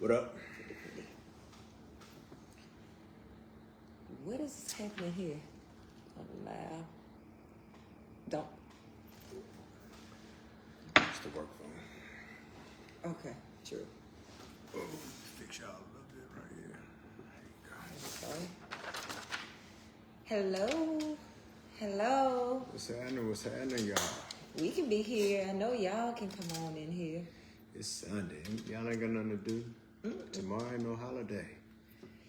What up? What is happening here? Allow. Don't. It's the work phone. Okay, true. Oh, fix y'all a little bit right here. There you go. Hello. Hello. What's happening? What's happening, y'all? We can be here. I know y'all can come on in here. It's Sunday. Y'all ain't got nothing to do. Tomorrow ain't no holiday.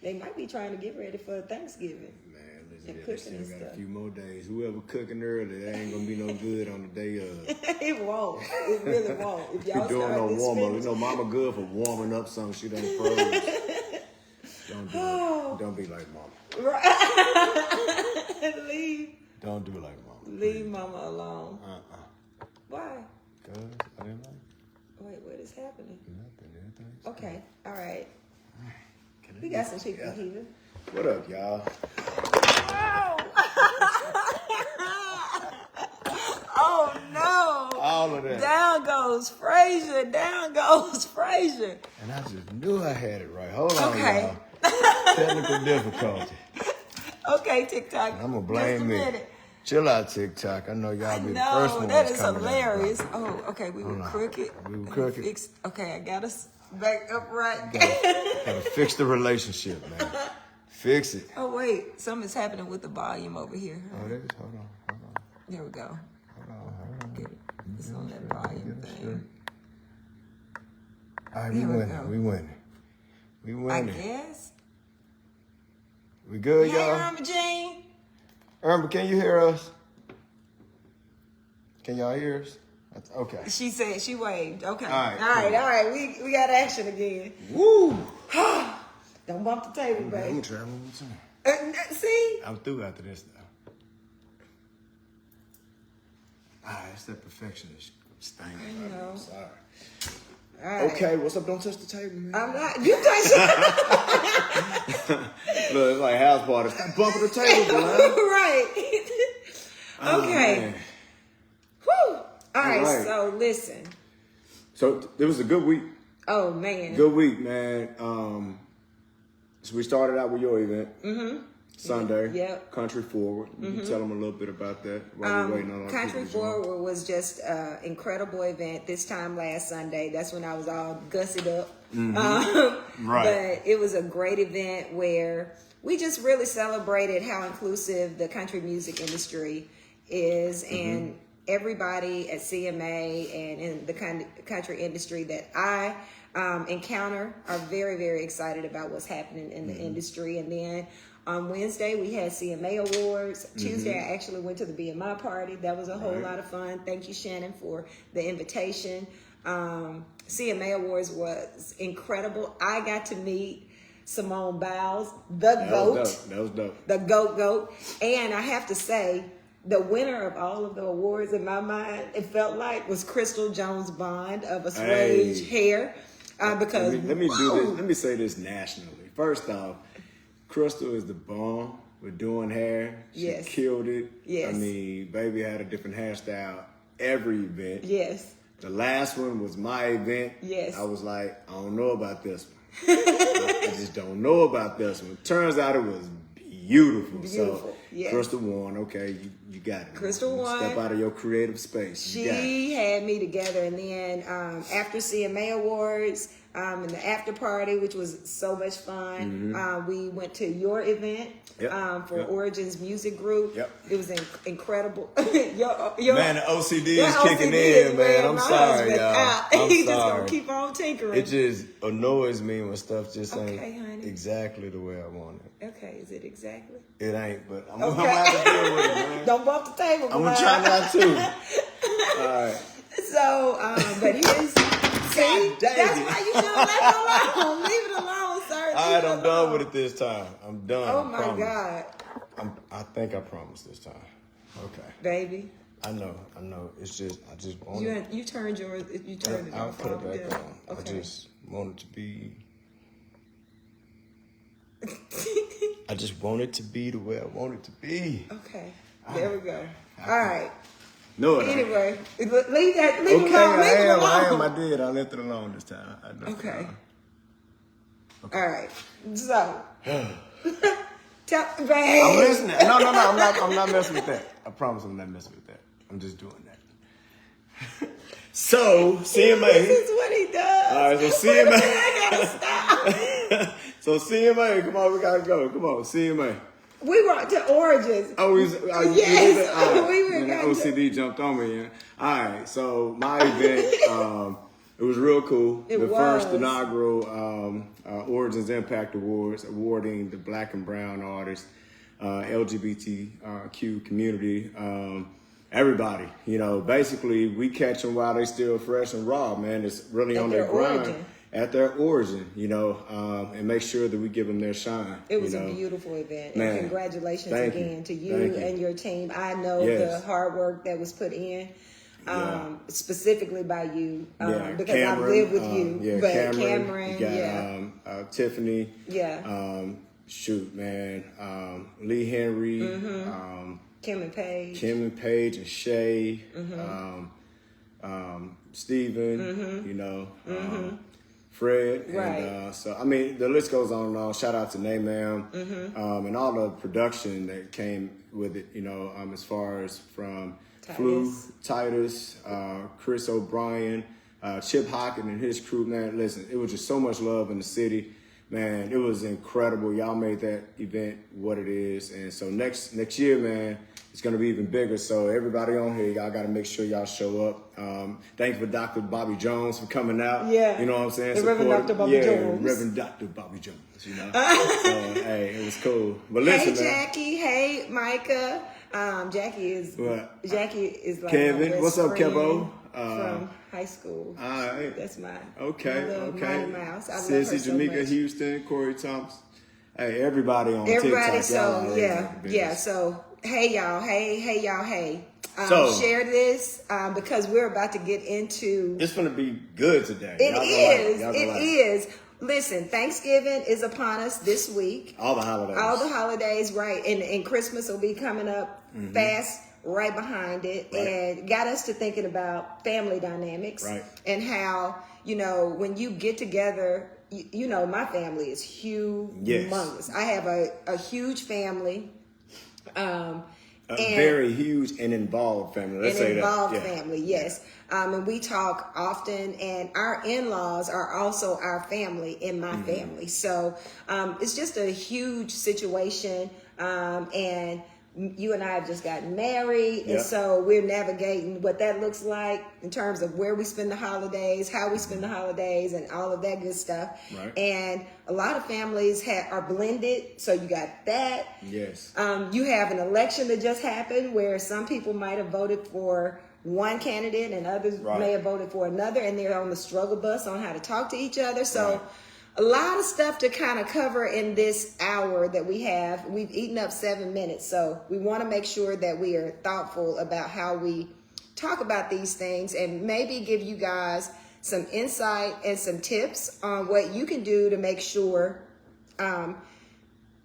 They might be trying to get ready for Thanksgiving. Man, And listen, they cooking still and got stuff. a few more days. Whoever cooking early, that ain't gonna be no good on the day of. It won't. It really won't. If You y'all doing start no this warm up. You finish- know, mama good for warming up something she done froze. Don't do it. Don't be like mama. Right. Leave. Don't do like mama. Leave mama alone. Why? Cause I didn't like Wait, what is happening? nothing. Everything's Okay, all right. Can I We get got some people together? here. What up, y'all? Oh no! All of that. Down goes Frazier. Down goes Frazier. And I just knew I had it right. Hold on, Okay. y'all. Technical difficulty. Okay, TikTok. I'm gonna Just blame a me. minute. Chill out, TikTok. I know y'all be the first No, ones that is coming hilarious. Oh, okay, we were Hold on. crooked. We were crooked. Okay, I got us back upright. Gotta fix the relationship, man. Fix it. Oh wait, something's happening with the volume over here. Oh, there it is. Hold on. There we go. Hold on. Get it. It's on that volume thing. All right, There we go. we winning. We I winning. guess. We good, Hey, y'all? Irma Jean. Irma, can you hear us? Can y'all hear us? Okay. She said she waved. Okay. All right, All cool. right. We got action again. Woo! Don't bump the table, I'm baby. gonna try one more time. See? I'm through after this, though. It's that perfectionist stank. I know. I'm sorry. All right. Okay, what's up? Don't touch the table, man. I'm not. You touch Look, it's like house party. Stop bumping the table, man. Right. Oh, Okay. man. Whew. All right. right. So listen. So it was a good week. Oh man. Good week, man. So we started out with your event. Sunday. Yep. Country Forward. You can tell them a little bit about that while we're waiting on our Country people to join. Forward was just an incredible event. This time last Sunday, that's when I was all gussied up. Right. But it was a great event where we just really celebrated how inclusive the country music industry is, and everybody at CMA and in the country industry that I encounter are very, very excited about what's happening in the industry. And then on Wednesday, we had CMA Awards. Tuesday, I actually went to the BMI party. That was a whole lot of fun. Thank you, Shannon, for the invitation. CMA Awards was incredible. I got to meet Simone Biles, the GOAT. That was dope. The GOAT. And I have to say, the winner of all of the awards in my mind, it felt like, was Crystal Jones Bond of Assuage Hair. Because Let me do this. Let me say this nationally. First off, Crystal is the bomb with doing hair. She Yes. killed it. Yes. I mean, baby had a different hairstyle every event. Yes. The last one was my event. Yes. I was like, I don't know about this one. I just don't know about this one. Turns out it was beautiful. Beautiful, So yes. Crystal won. Okay, you got it. Crystal won. Step out of your creative space. You got it. She had me together, and then after CMA Awards and the after party, which was so much fun, we went to your event Yep. for Yep. Origins Music Group. Yep. It was incredible. your, Man, the OCD your is kicking OCD in, is man. wearing I'm my sorry, husband y'all. out. I'm He just sorry. gonna keep on tinkering. It just annoys me when stuff just Okay, ain't honey. exactly the way I want it. Okay, is it exactly? It ain't, but I'm Okay. gonna have to deal with it, man. Don't bump the table. I'm gonna Bilal. try not to. All right. So, but here's see, dang that's it. why you should have left it alone. Leave it alone, sir. All right, I'm done with it this time. I'm done. Oh I my promise. God, I think I promised this time. Okay. baby, I know. It's just, I just want it. you turned yours. You turned it I'll off. put it back altogether. on. Okay. I just want it to be. I just want it to be the way I want it to be. Okay. There we go. All right. No, it ain't. Anyway, leave that. Leave Okay, it alone. Leave it I am. alone. I did. I left it alone this time. I know. Okay. All right. So, tell, babe. I'm listening. No, I'm not messing with that. I promise I'm not messing with that. I'm just doing that. So, CMA. This is what he does. All right, so CMA. I gotta stop. So CMA, come on, we gotta go. Come on, CMA. We went to Origins. Oh, Yes, we were the going to. OCD jumped on me. Yeah. All right, so my event, it was real cool. It the was. first inaugural Origins Impact Awards, awarding the Black and Brown artists, LGBTQ community, everybody. You know, basically we catch them while they still fresh and raw, man. It's really At on their their grind. origin. At their origin, you know, and make sure that we give them their shine. It was you a know? beautiful event. Man, And congratulations thank again you. to you Thank you. and your team. I know Yes. the hard work that was put in, Yeah. specifically by you, Yeah, because Cameron, I've lived with you. yeah, but Cameron, you got, yeah. Tiffany. Yeah. Shoot, man. Lee Henry, Kim and Paige. Kim and Paige and Shay, Steven, you know, Fred. Right. And, so, I mean, the list goes on and on. Shout out to Naymam and all the production that came with it, you know, as far as from Flu, Titus, Chris O'Brien, Chip Hawkins and his crew, man. Listen, it was just so much love in the city. Man, it was incredible. Y'all made that event what it is. And so next year, man, it's going to be even bigger. So everybody on here, y'all got to make sure y'all show up. Thank you for Dr. Bobby Jones for coming out. Yeah. You know what I'm saying? The Reverend Dr. Bobby Jones. Reverend Dr. Bobby Jones, you know. So, hey, it was cool. But listen, Hey, man. Jackie. Hey, Micah. Jackie is What? Jackie is like Kevin. my best What's up, friend Kevo? from high school. All right. That's my Okay, my little okay. Mighty Mouse. I love Sissy, her so Jamaica, much. Houston, Corey Thompson. Hey, everybody on Everybody, TikTok. y'all so are yeah, amazing. yeah. So hey y'all, hey y'all, hey. So- Share this because we're about to get into. It's gonna be good today. It Y'all gonna is. like Y'all gonna It like is. Listen, Thanksgiving is upon us this week. All the holidays. All the holidays, right? And Christmas will be coming up fast right behind it. Right. And got us to thinking about family dynamics. Right. And how, you know, when you get together, you know, my family is humongous. I have a huge family. A very huge and involved family. Let's say An involved that. Yeah. family, yes. And we talk often, and our in-laws are also our family in my family. So it's just a huge situation. And you and I have just gotten married, Yep. and so we're navigating what that looks like in terms of where we spend the holidays, how we spend the holidays, and all of that good stuff. Right. And a lot of families are blended, so you got that. Yes. You have an election that just happened where some people might have voted for one candidate and others Right. may have voted for another, and they're on the struggle bus on how to talk to each other. So Right. a lot of stuff to kind of cover in this hour that we have. We've eaten up 7 minutes, so we want to make sure that we are thoughtful about how we talk about these things and maybe give you guys some insight and some tips on what you can do to make sure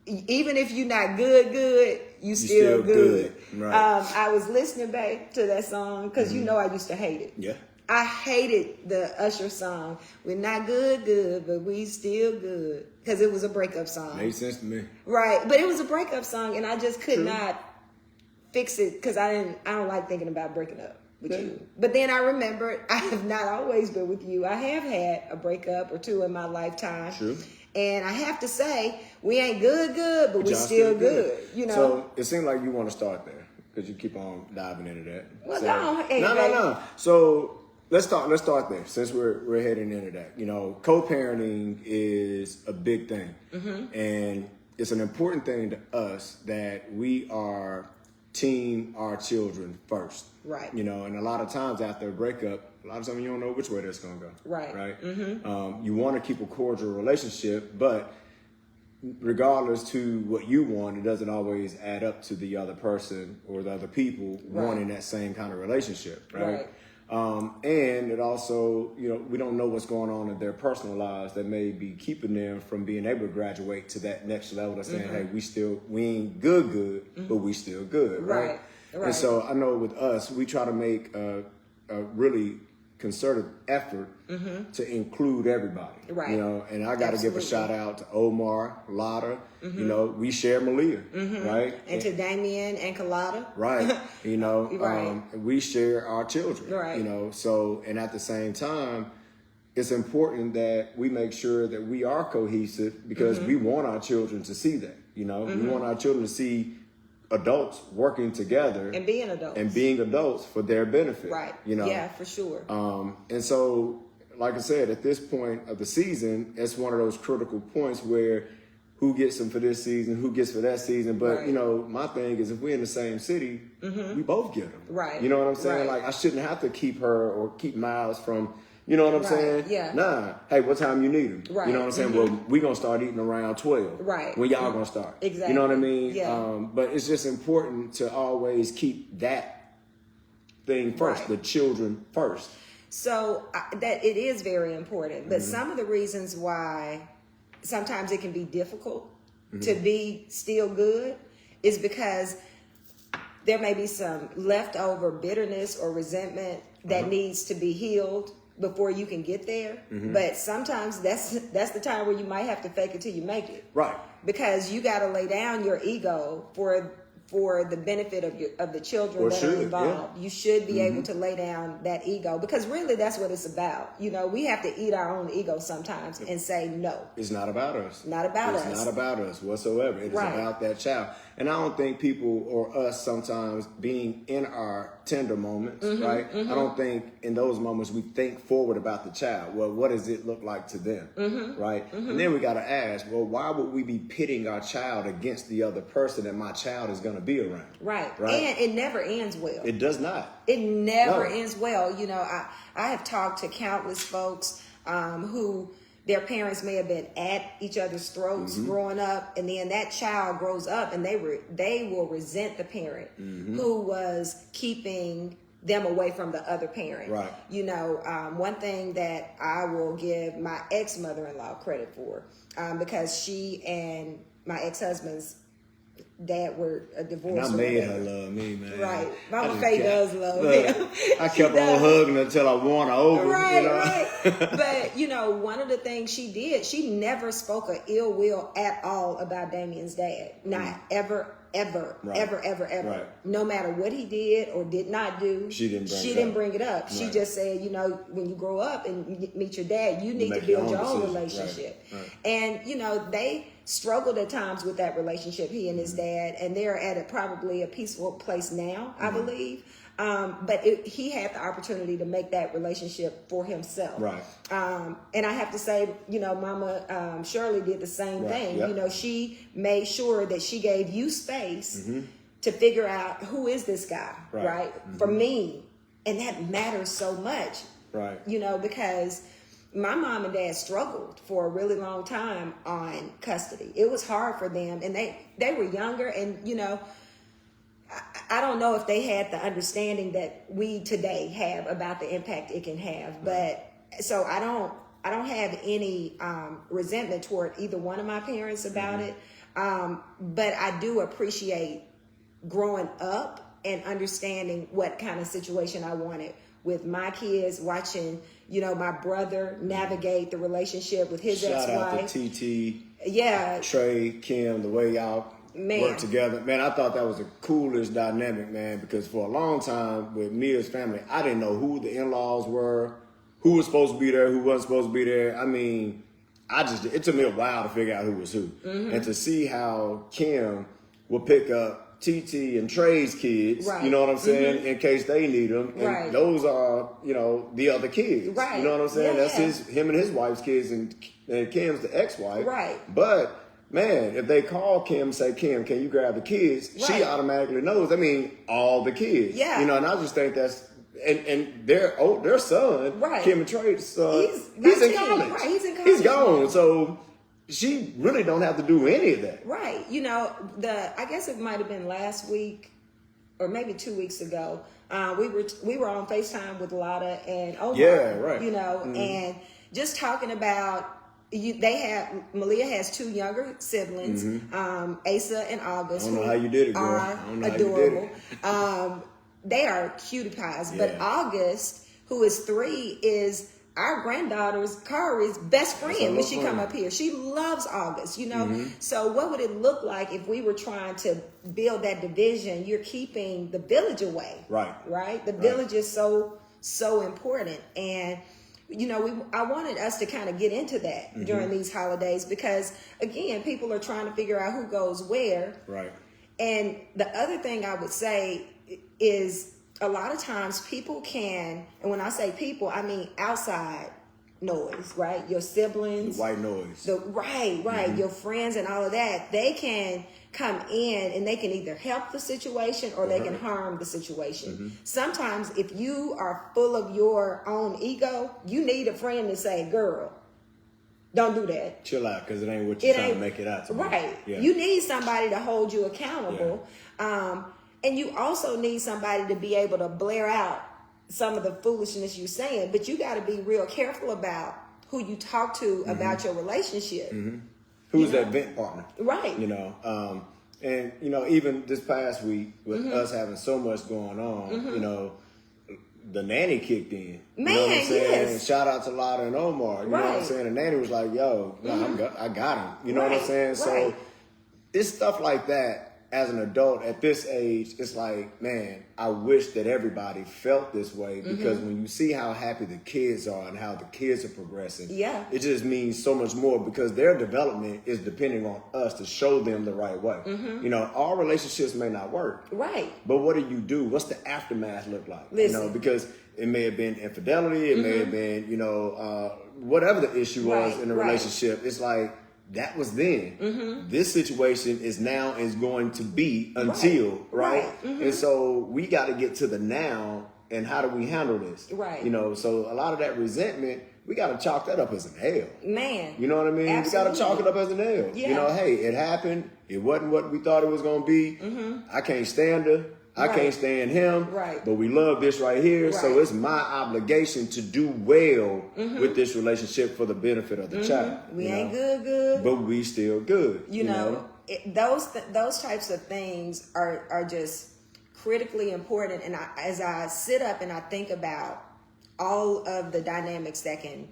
even if you're not good, you still good. Right. I was listening back to that song because you know I used to hate it. Yeah. I hated the Usher song. We're not good, but we still good. Because it was a breakup song. Made sense to me. Right. But it was a breakup song and I just could not fix it because I don't like thinking about breaking up with you. But then I remembered I have not always been with you. I have had a breakup or two in my lifetime. True. And I have to say, we ain't good, but we Y'all still good. You know? So it seemed like you want to start there because you keep on diving into that. Well, So- no, hey, no, babe. no. So let's start there since we're heading into that. You know, co-parenting is a big thing, and it's an important thing to us that we are team our children first. Right. You know, and a lot of times after a breakup, a lot of times you don't know which way that's gonna go. Right. Right. You want to keep a cordial relationship, but regardless to what you want, it doesn't always add up to the other person or the other people wanting that same kind of relationship, right? And it also, you know, we don't know what's going on in their personal lives that may be keeping them from being able to graduate to that next level of saying, hey, we ain't good, but we still good, right? Right. And so I know with us, we try to make a really concerted effort to include everybody. Right. You know, and I got to give a shout out to Omar, Lotta. You know, we share Malia, right? And to Damien and Kalada. Right. You know, Right. we share our children. Right. You know, so, and at the same time, it's important that we make sure that we are cohesive because we want our children to see that. You know, we want our children to see adults working together And being adults. and being adults for their benefit. Right. You know. Yeah, for sure. And so, like I said, at this point of the season, it's one of those critical points where who gets them for this season, who gets for that season. But, Right. you know, my thing is if we're in the same city, we both get them. Right. You know what I'm saying? Right. Like, I shouldn't have to keep her or keep Miles from, you know what I'm Right. saying? Yeah. Nah. Hey, what time you need them? Right. You know what I'm saying? Well, we going to start eating around 12. Right. When y'all going to start. Exactly. You know what I mean? Yeah. But it's just important to always keep that thing first, Right. the children first. So that it is very important. But some of the reasons why sometimes it can be difficult to be still good is because there may be some leftover bitterness or resentment that needs to be healed before you can get there. But sometimes that's the time where you might have to fake it till you make it. Right. Because you got to lay down your ego for the benefit of the children Or that should, are involved. yeah. You should be able to lay down that ego because really that's what it's about. You know, we have to eat our own ego sometimes and say no. It's not about us. Not about us. It's not about us whatsoever. It is Right. about that child. And I don't think people or us sometimes being in our tender moments, right? I don't think in those moments we think forward about the child. Well, what does it look like to them, right? And then we got to ask, well, why would we be pitting our child against the other person that my child is going to be around? Right. Right. And it never ends well. It does not. It never No. ends well. You know, I have talked to countless folks who their parents may have been at each other's throats growing up, and then that child grows up and they will resent the parent who was keeping them away from the other parent. Right. You know, one thing that I will give my ex-mother-in-law credit for, because she and my ex-husband's dad were divorced. And I made her love me, man. Right. I Mama just Faye kept- does love look, him. I She kept on does. hugging her until I won her over. Right, you know? right. But, you know, one of the things she did, she never spoke of ill will at all about Damien's dad. Not ever, Right. ever. Right. No matter what he did or did not do, She didn't bring it didn't up. bring it up. She Right. just said, you know, when you grow up and meet your dad, you need to make build your your own own decisions. relationship. Right. And, you know, they struggled at times with that relationship, he and his dad, and they're at probably a peaceful place now, I believe. But he had the opportunity to make that relationship for himself. Right. And I have to say, you know, Mama Shirley did the same Right, thing. yep. You know, she made sure that she gave you space to figure out who is this guy, Right. right? For me. And that matters so much. Right. You know, because my mom and dad struggled for a really long time on custody. It was hard for them, and they were younger, and you know, I don't know if they had the understanding that we today have about the impact it can have. But so I don't have any resentment toward either one of my parents about it. But I do appreciate growing up and understanding what kind of situation I wanted with my kids, watching, you know, my brother navigate the relationship with his Shout out ex-wife. to TT, Yeah, Trey, Kim, the way y'all Man. work together. Man, I thought that was the coolest dynamic, man, because for a long time with Mia's family, I didn't know who the in-laws were, who was supposed to be there, who wasn't supposed to be there. I mean, it took me a while to figure out who was who. And to see how Kim would pick up TT and Trey's kids, Right. you know what I'm saying, in case they need them. And Right. those are, you know, the other kids. Right. You know what I'm saying? Yeah, That's him and his wife's kids, and Kim's the ex-wife. Right. But man, if they call Kim and say, Kim, can you grab the kids? Right. She automatically knows. I mean, all the kids. Yeah. You know, and I just think that's and their son, Right. Kim and Trey's son, He's he's in 19. college. Right, he's in He's college gone. now. So she really don't have to do any of that. right. You know, I guess it might have been last week or maybe 2 weeks ago. We were on FaceTime with Lotta and Omar. Yeah, right. You know, and just talking about. Malia has two younger siblings, Asa and August. I don't know who how you did it, girl. Are I don't know how you did adorable. They are cutie pies, but Yeah. August, who is 3, is our granddaughter's Kari's best friend when she come up here. She loves August, you know. So what would it look like if we were trying to build that division? You're keeping the village away. Right? The village is so important. And you know, I wanted us to kind of get into that during these holidays because, again, people are trying to figure out who goes where. Right. And the other thing I would say is a lot of times people can, and when I say people, I mean outside noise, right? Your siblings. The white noise. Right. Your friends and all of that. They can come in and they can either help the situation or they can harm the situation. Sometimes if you are full of your own ego, you need a friend to say, girl, don't do that. Chill out, because it ain't what you're trying to make it out to be. Right. Yeah. You need somebody to hold you accountable. And you also need somebody to be able to blare out some of the foolishness you're saying, but you got to be real careful about who you talk to about your relationship. Who's that vent partner? Right. You know, and, you know, even this past week with us having so much going on, you know, the nanny kicked in. You know what I'm saying? Yes. Shout out to Lotta and Omar. You know what I'm saying? The nanny was like, yo, I got him. You know what I'm saying? So it's stuff like that. As an adult at this age, it's like, man, I wish that everybody felt this way because when you see how happy the kids are and how the kids are progressing, it just means so much more because their development is depending on us to show them the right way. You know, our relationships may not work. Right. But what do? What's the aftermath look like? Listen. You know, because it may have been infidelity, it may have been, you know, whatever the issue was in the relationship. It's like, that was then. This situation is going to be until, right? And so we got to get to the now and how do we handle this? Right. You know, so a lot of that resentment, we got to chalk that up as an L. Man. You know what I mean? Absolutely. We got to chalk it up as an L. Yeah. You know, hey, it happened. It wasn't what we thought it was going to be. I can't stand her. I can't stand him, but we love this right here. So it's my obligation to do well with this relationship for the benefit of the child. We ain't good, but we still good. You know? Those types of things are just critically important. And as I sit up and I think about all of the dynamics that can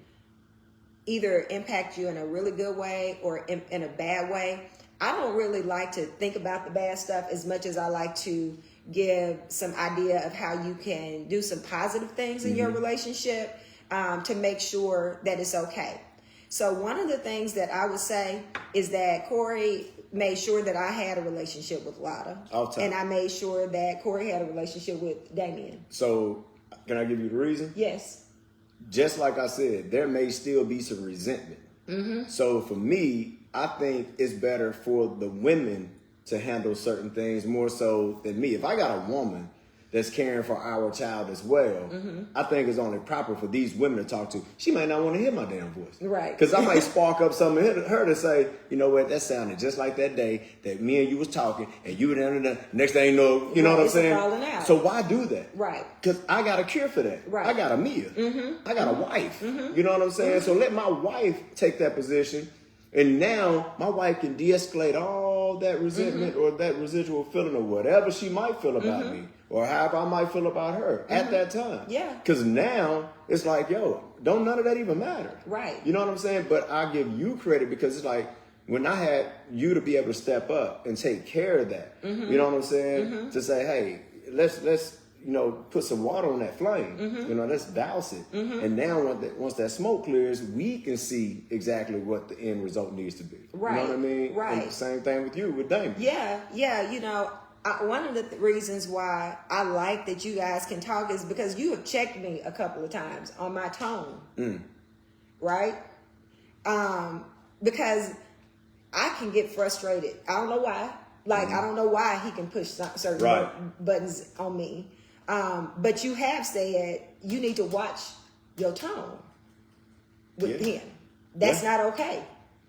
either impact you in a really good way or in a bad way, I don't really like to think about the bad stuff as much as I like to give some idea of how you can do some positive things in your relationship to make sure that it's okay. So one of the things that I would say is that Corey made sure that I had a relationship with Lotta. And I made sure that Corey had a relationship with Damien. So can I give you the reason? Yes. Just like I said, there may still be some resentment. So for me, I think it's better for the women to handle certain things more so than me. If I got a woman that's caring for our child as well, I think it's only proper for these women to talk to. She might not want to hear my damn voice. Right. Because I might spark up something in her to say, you know what, that sounded just like that day that me and you was talking and you were next thing you know what I'm saying? Falling out. So why do that? Right. Because I got a cure for that. Right. I got a Mia. I got a wife. You know what I'm saying? So let my wife take that position. And now my wife can de-escalate all that resentment or that residual feeling or whatever she might feel about me or however I might feel about her at that time. Yeah. Because now it's like, yo, don't none of that even matter. Right. You know what I'm saying? But I give you credit because it's like when I had you to be able to step up and take care of that, you know what I'm saying? To say, hey, let's you know, put some water on that flame. You know, let's douse it. And now once that smoke clears, we can see exactly what the end result needs to be. Right. You know what I mean? Right. And the same thing with you, with Damon. Yeah. You know, one of the reasons why I like that you guys can talk is because you have checked me a couple of times on my tone. Right? Because I can get frustrated. I don't know why. Like, I don't know why he can push certain buttons on me. But you have said you need to watch your tone with him. That's not okay.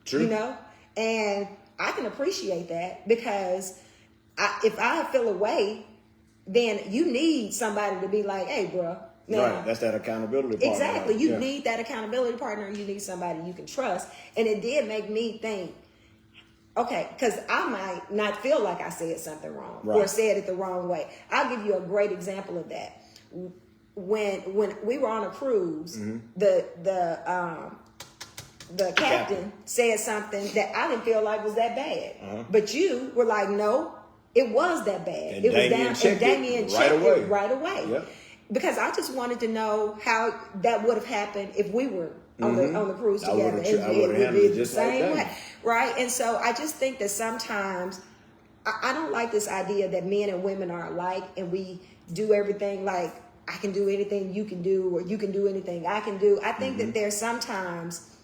True. You know? And I can appreciate that because if I feel away, then you need somebody to be like, hey, bro. Right, that's that accountability partner. Exactly. You need that accountability partner. You need somebody you can trust. And it did make me think, okay, because I might not feel like I said something wrong or said it the wrong way. I'll give you a great example of that. when we were on a cruise, the captain said something that I didn't feel like was that bad, but you were like, no, it was that bad. And it was Damien down, and Damien checked it right away. Yep. Because I just wanted to know how that would have happened if we were on the cruise together. I would have handled it just like that. Right? And so I just think that sometimes I don't like this idea that men and women are alike and we do everything like I can do anything you can do or you can do anything I can do. I think that there's sometimes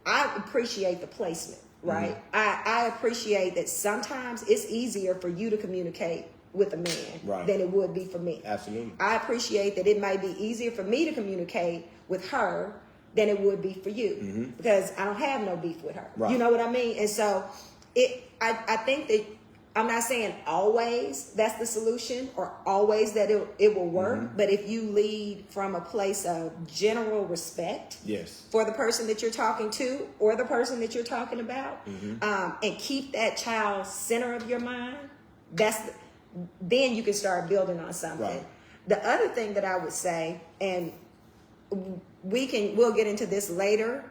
I appreciate the placement, right? I appreciate that sometimes it's easier for you to communicate with a man than it would be for me. Absolutely. I appreciate that it might be easier for me to communicate with her than it would be for you because I don't have no beef with her. Right. You know what I mean? And so I think that I'm not saying always that's the solution or always that it will work, but if you lead from a place of general respect for the person that you're talking to or the person that you're talking about, and keep that child center of your mind, then you can start building on something. Right. The other thing that I would say, and we'll get into this later.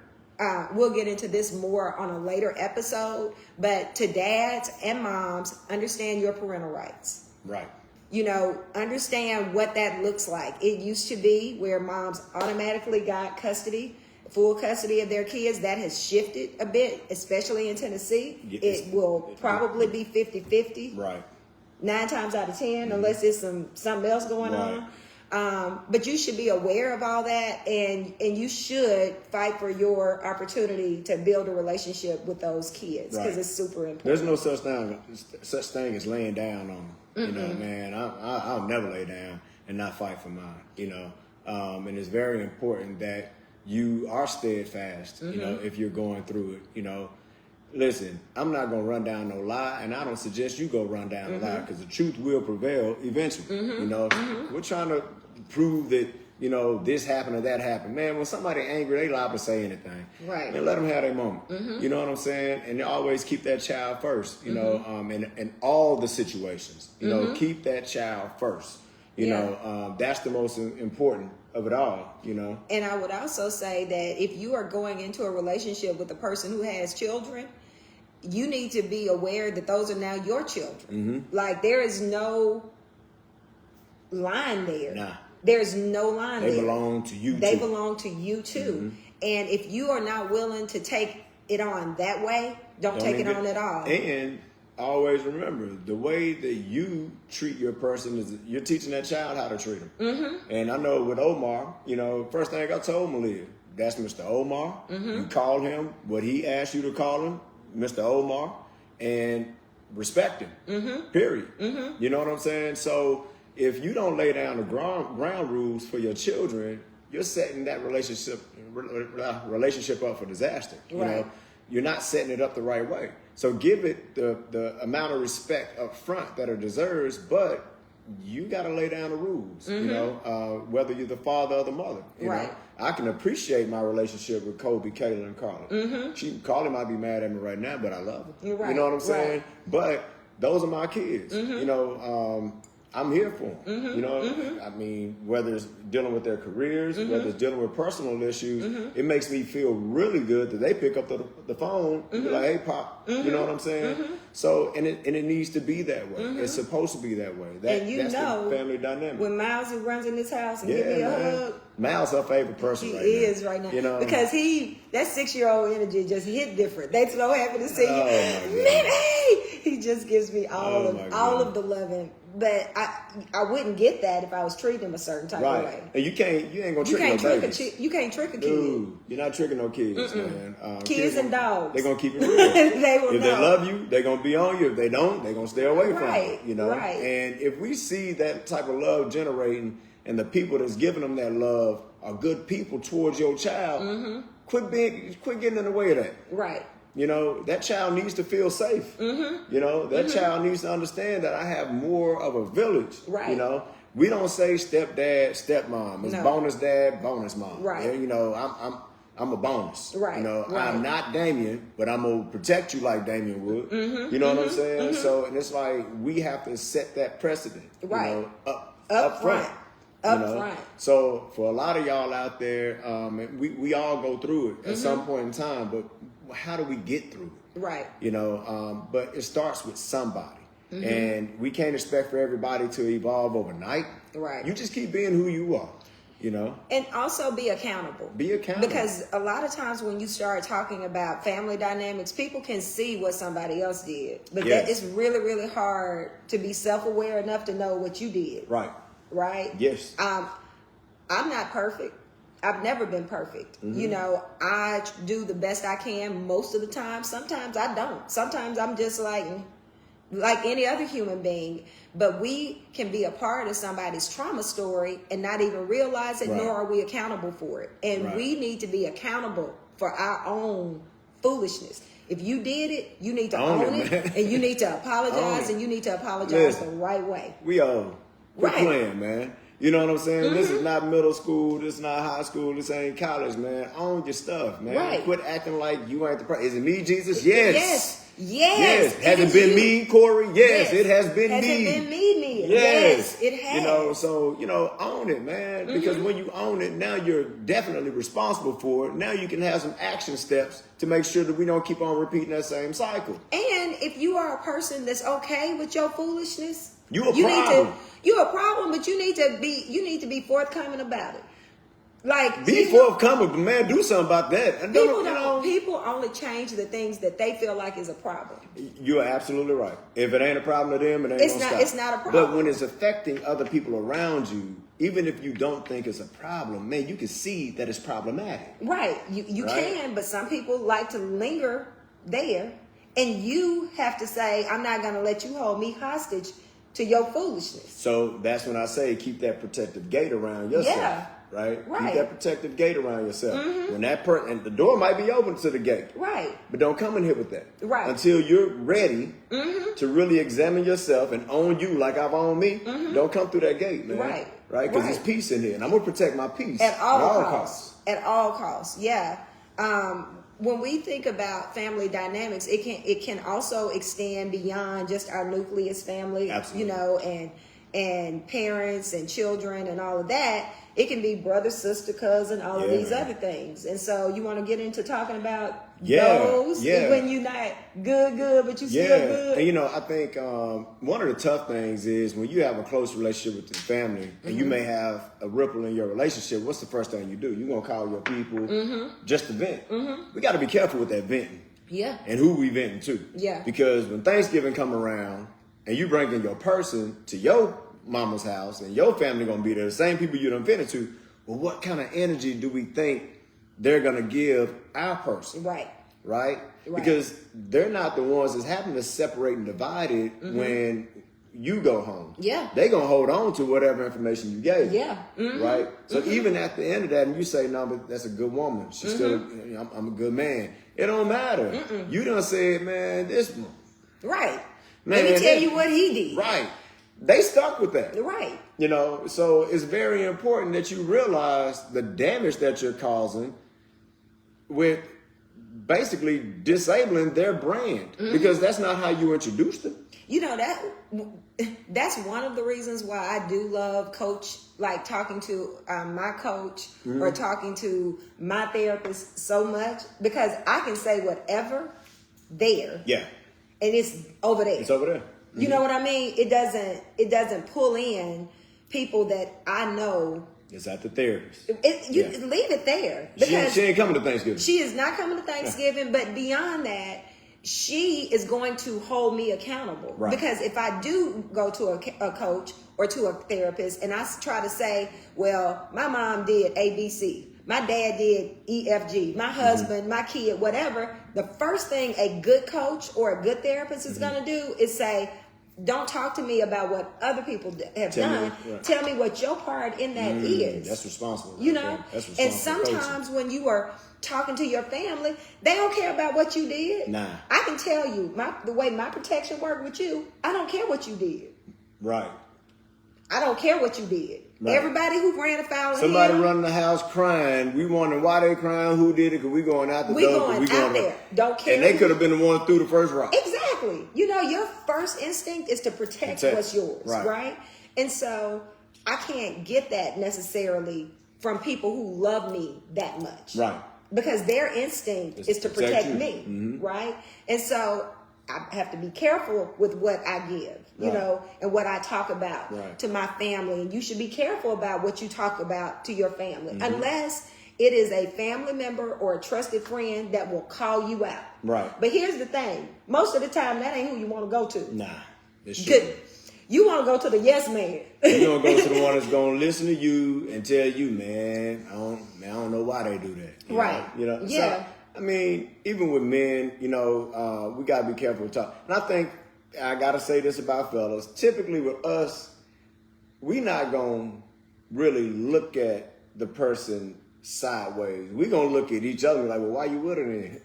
We'll get into this more on a later episode, but to dads and moms, understand your parental rights. Right. You know, understand what that looks like. It used to be where moms automatically got full custody of their kids. That has shifted a bit, especially in Tennessee. It will probably be 50-50. Right. 9 times out of 10, unless there's something else going on. But you should be aware of all that, and you should fight for your opportunity to build a relationship with those kids because it's super important. There's no such thing as laying down on them. You know, man, I'll never lay down and not fight for mine. You know, and it's very important that you are steadfast. You know, if you're going through it. You know, listen, I'm not gonna run down no lie, and I don't suggest you go run down a lie because the truth will prevail eventually. You know, we're trying to prove that, you know, this happened or that happened. Man, when somebody angry, they liable to say anything. Right. And let them have their moment. You know what I'm saying? And always keep that child first, you know, in all the situations. You know, keep that child first. You know, that's the most important of it all, you know. And I would also say that if you are going into a relationship with a person who has children, you need to be aware that those are now your children. Like, there is no line there. Nah. There's no line there. They belong to you, They belong to you, too. And if you are not willing to take it on that way, don't take it on at all. And always remember, the way that you treat your person is you're teaching that child how to treat them. And I know with Omar, you know, first thing I told Malia, that's Mr. Omar. You call him what he asked you to call him, Mr. Omar, and respect him, period. You know what I'm saying? So if you don't lay down the ground rules for your children, you're setting that relationship up for disaster. You know, you're not setting it up the right way. So give it the amount of respect up front that it deserves, but you got to lay down the rules. You know, whether you're the father or the mother. You know, I can appreciate my relationship with Kobe, Kayla, and Carla. Carla might be mad at me right now, but I love her. You know what I'm saying? But those are my kids. You know, I'm here for them. You know, I mean, whether it's dealing with their careers, whether it's dealing with personal issues, it makes me feel really good that they pick up the phone and be like, "Hey, Pop," you know what I'm saying? So, and it needs to be that way. It's supposed to be that way. That's the family dynamic. When Miles runs in this house and give me a hug, Miles her favorite person he right now. He is right now. You know, because that 6-year-old energy just hit different. They so happy to see you. Oh, Man, hey! He just gives me all of the loving. But I wouldn't get that if I was treating him a certain type of way. And you ain't gonna trick no babies. You can't trick a kid. Dude, you're not tricking no kids, man. Kids and dogs. They're gonna keep it real. They will if they love you, they're gonna be on you. If they don't, they're gonna stay away from you. You know? Right. And if we see that type of love generating and the people that's giving them that love are good people towards your child, quit getting in the way of that. Right. You know, that child needs to feel safe. You know, that child needs to understand that I have more of a village. Right. You know, we don't say stepdad, stepmom. It's bonus dad, bonus mom. Right. You know, I'm a bonus. Right. You know, I'm not Damien, but I'm gonna protect you like Damien would. You know what I'm saying? So, and it's like we have to set that precedent. Right. You know, up front. Upfront. So for a lot of y'all out there, we all go through it at some point in time, but how do we get through it? Right. But it starts with somebody. And we can't expect for everybody to evolve overnight. Right. You just keep being who you are, And also be accountable. Be accountable. Because a lot of times when you start talking about family dynamics, people can see what somebody else did. But that it's really, really hard to be self-aware enough to know what you did. Right. Right? Yes. I'm not perfect. I've never been perfect. I do the best I can most of the time. Sometimes I don't. Sometimes I'm just like any other human being. But we can be a part of somebody's trauma story and not even realize it, nor are we accountable for it. And we need to be accountable for our own foolishness. If you did it, you need to own it and you need to apologize, and you need to apologize the right way. We all quit playing, man. You know what I'm saying? This is not middle school. This is not high school. This ain't college, man. Own your stuff, man. Right. Quit acting like you ain't the person. Is it me, Jesus? Yes. Yes. Has it been me, Corey? Yes, it has been me. Has it been me, Nia? Yes, it has. So own it, man. Because when you own it, now you're definitely responsible for it. Now you can have some action steps to make sure that we don't keep on repeating that same cycle. And if you are a person that's okay with your foolishness, you're a problem, but you need to be forthcoming about it. Like, be forthcoming, but man, do something about that. And people only change the things that they feel like is a problem. You're absolutely right. If it ain't a problem to them, it ain't gonna stop. It's not a problem. But when it's affecting other people around you, even if you don't think it's a problem, man, you can see that it's problematic. Right. You can, but some people like to linger there, and you have to say, I'm not going to let you hold me hostage to your foolishness. So that's when I say keep that protective gate around yourself. Yeah. Right? Keep that protective gate around yourself. When that and the door might be open to the gate. Right. But don't come in here with that. Right. Until you're ready to really examine yourself and own you like I've owned me. Don't come through that gate, man. Right. Right? Because there's peace in here. And I'm going to protect my peace. At all costs. At all costs. Yeah. When we think about family dynamics, it can also extend beyond just our nucleus family. Absolutely. And parents and children and all of that. It can be brother, sister, cousin, all of these other things. And so you want to get into talking about those when you're not good, but you still good. And I think one of the tough things is when you have a close relationship with your family and you may have a ripple in your relationship, what's the first thing you do? You're going to call your people just to vent. We got to be careful with that venting. Yeah. And who we venting to. Yeah. Because when Thanksgiving come around and you bring in your person to your mama's house and your family gonna be there, the same people you done vented to, well, what kind of energy do we think they're gonna give our person? Right? Because they're not the ones that's having to separate and divide it when you go home. Yeah. They gonna hold on to whatever information you gave. Yeah. Right? So even at the end of that, and you say, no, but that's a good woman. She's still, I'm a good man. It don't matter. You done said, man, this one. Right. Man, let me tell you what he did. Right. They stuck with that. Right. So it's very important that you realize the damage that you're causing with basically disabling their brand because that's not how you introduced them. That's one of the reasons why I do love talking to my coach or talking to my therapist so much, because I can say whatever there. Yeah. And it's over there. It's over there. You know what I mean? It doesn't pull in people that I know. It's at the therapist. Leave it there. Because she ain't coming to Thanksgiving. She is not coming to Thanksgiving, but beyond that, she is going to hold me accountable. Right. Because if I do go to a coach or to a therapist and I try to say, well, my mom did ABC, my dad did EFG, my husband, my kid, whatever, the first thing a good coach or a good therapist is going to do is say, don't talk to me about what other people have done. Tell me what your part in that is. That's responsible. And That's responsible sometimes when you are talking to your family, they don't care about what you did. Nah. I can tell you, the way my protection worked with you, I don't care what you did. Right. I don't care what you did. Right. Everybody who ran afoul of somebody running the house crying, we wondering why they crying, who did it, because we going out the door. We going out there. Don't care. And they could have been the one through the first rock. Exactly. Your first instinct is to protect what's yours, right? And so I can't get that necessarily from people who love me that much. Right. Because their instinct is to protect you. me, Mm-hmm. right? And so I have to be careful with what I give, you Right. know, and what I talk about Right. to my family. And you should be careful about what you talk about to your family, Mm-hmm. unless it is a family member or a trusted friend that will call you out. Right. But here's the thing. Most of the time, that ain't who you want to go to. Nah, it's true. Good. You want to go to the yes man. You're gonna go to the one that's gonna listen to you and tell you, man, I don't know why they do that. Right. You know? Yeah. So, I mean, even with men, you know, we gotta be careful with talk. And I think I gotta say this about fellas. Typically with us, we not gonna really look at the person sideways. We gonna look at each other like, well, why you with her then?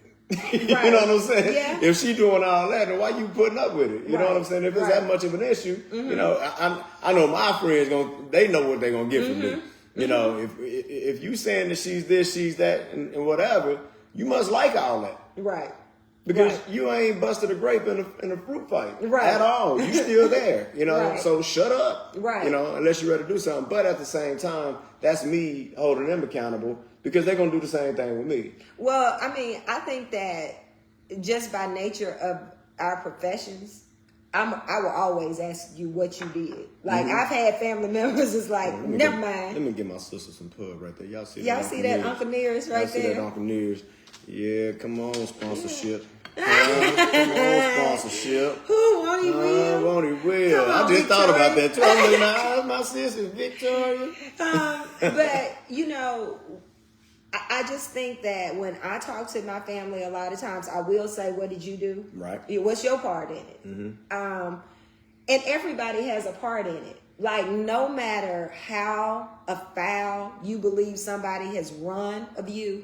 You Right. know what I'm saying? Yeah. If she doing all that, then why you putting up with it? You know what I'm Right. saying? If it's Right. that much of an issue, you know, I know my friends they know what they're gonna get from me. You know, if you saying that she's this, she's that, and whatever, you must like all that Right. because Right. you ain't busted a grape in a fruit fight Right. at all. You still there, you know. Right. So shut up, Right. You know, unless you're ready to do something. But at the same time, that's me holding them accountable because they're gonna do the same thing with me. Well, I mean, I think that just by nature of our professions, I will always ask you what you did. Like I've had family members is like, never mind. Let me get my sister some pub right there. Y'all see Y'all see that Uncle Nearest right Y'all see that there? Uncle Nearest? Yeah, come on, sponsorship. Come on, sponsorship. Who won't he will? Won't he will? Come I on, just thought about Victoria. that too. I'm like, nah, my sister Victoria. But you know, I just think that when I talk to my family, a lot of times I will say, "What did you do? Right. What's your part in it?" And everybody has a part in it. Like no matter how afoul you believe somebody has run of you,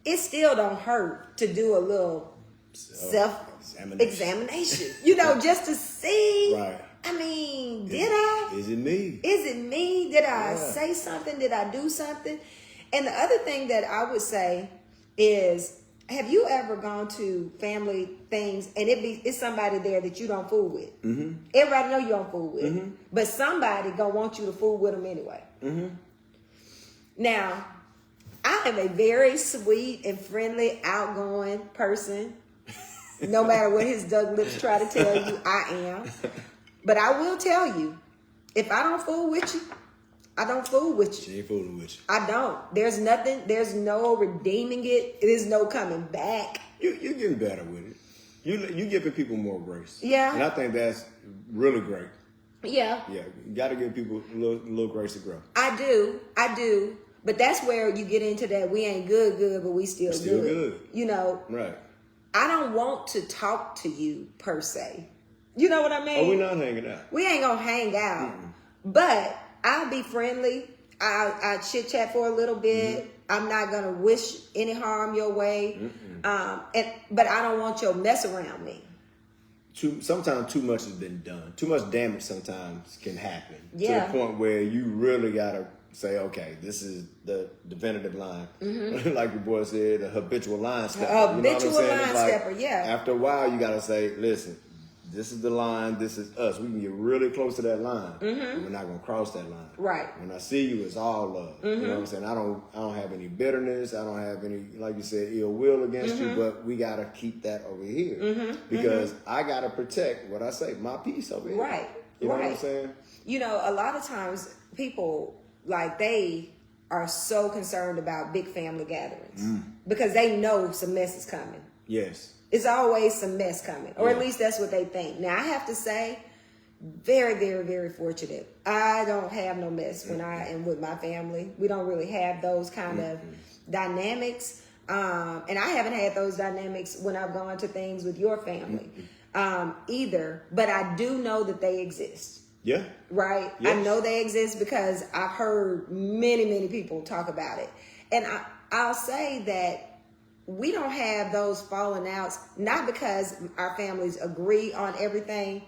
it still don't hurt to do a little self-examination. You know, just to see. Right. I mean, did I? Is it me? Is it me? Did I Yeah. say something? Did I do something? And the other thing that I would say is, have you ever gone to family things and it's somebody there that you don't fool with? Mm-hmm. Everybody know you don't fool with, but somebody gonna want you to fool with them anyway. Mm-hmm. Now, I am a very sweet and friendly, outgoing person. No matter what his duck lips try to tell you, I am. But I will tell you, if I don't fool with you, I don't fool with you. She ain't fooling with you. I don't. There's nothing. There's no redeeming it. There's no coming back. You're getting better with it. You giving people more grace. Yeah. And I think that's really great. Yeah, Yeah, you got to give people a little grace to grow. I do. But that's where you get into that we ain't good, but we still good. You know, Right. I don't want to talk to you per se. You know what I mean? Oh, we're not hanging out. We ain't gonna hang out, but I'll be friendly. I chit chat for a little bit. I'm not gonna wish any harm your way, but I don't want your mess around me. Sometimes too much has been done. Too much damage sometimes can happen Yeah. to the point where you really gotta say, okay, this is the definitive line. Like your boy said, a habitual line stepper. Habitual you know what I'm saying? line It's like, stepper, yeah. After a while, you gotta say, listen, this is the line. This is us. We can get really close to that line. We're not gonna cross that line. Right. When I see you, it's all love. You know what I'm saying? I don't have any bitterness. I don't have any, like you said, ill will against you. But we gotta keep that over here because I gotta protect what I say, my peace over here. Right. You know right. what I'm saying? You know, a lot of times people they are so concerned about big family gatherings because they know some mess is coming. Yes. It's always some mess coming, or at least that's what they think. Now, I have to say, very, very, very fortunate. I don't have no mess when I am with my family. We don't really have those kind of dynamics. And I haven't had those dynamics when I've gone to things with your family either. But I do know that they exist. Yeah. Right? Yes. I know they exist because I've heard many, many people talk about it. And I'll say that we don't have those falling outs, not because our families agree on everything.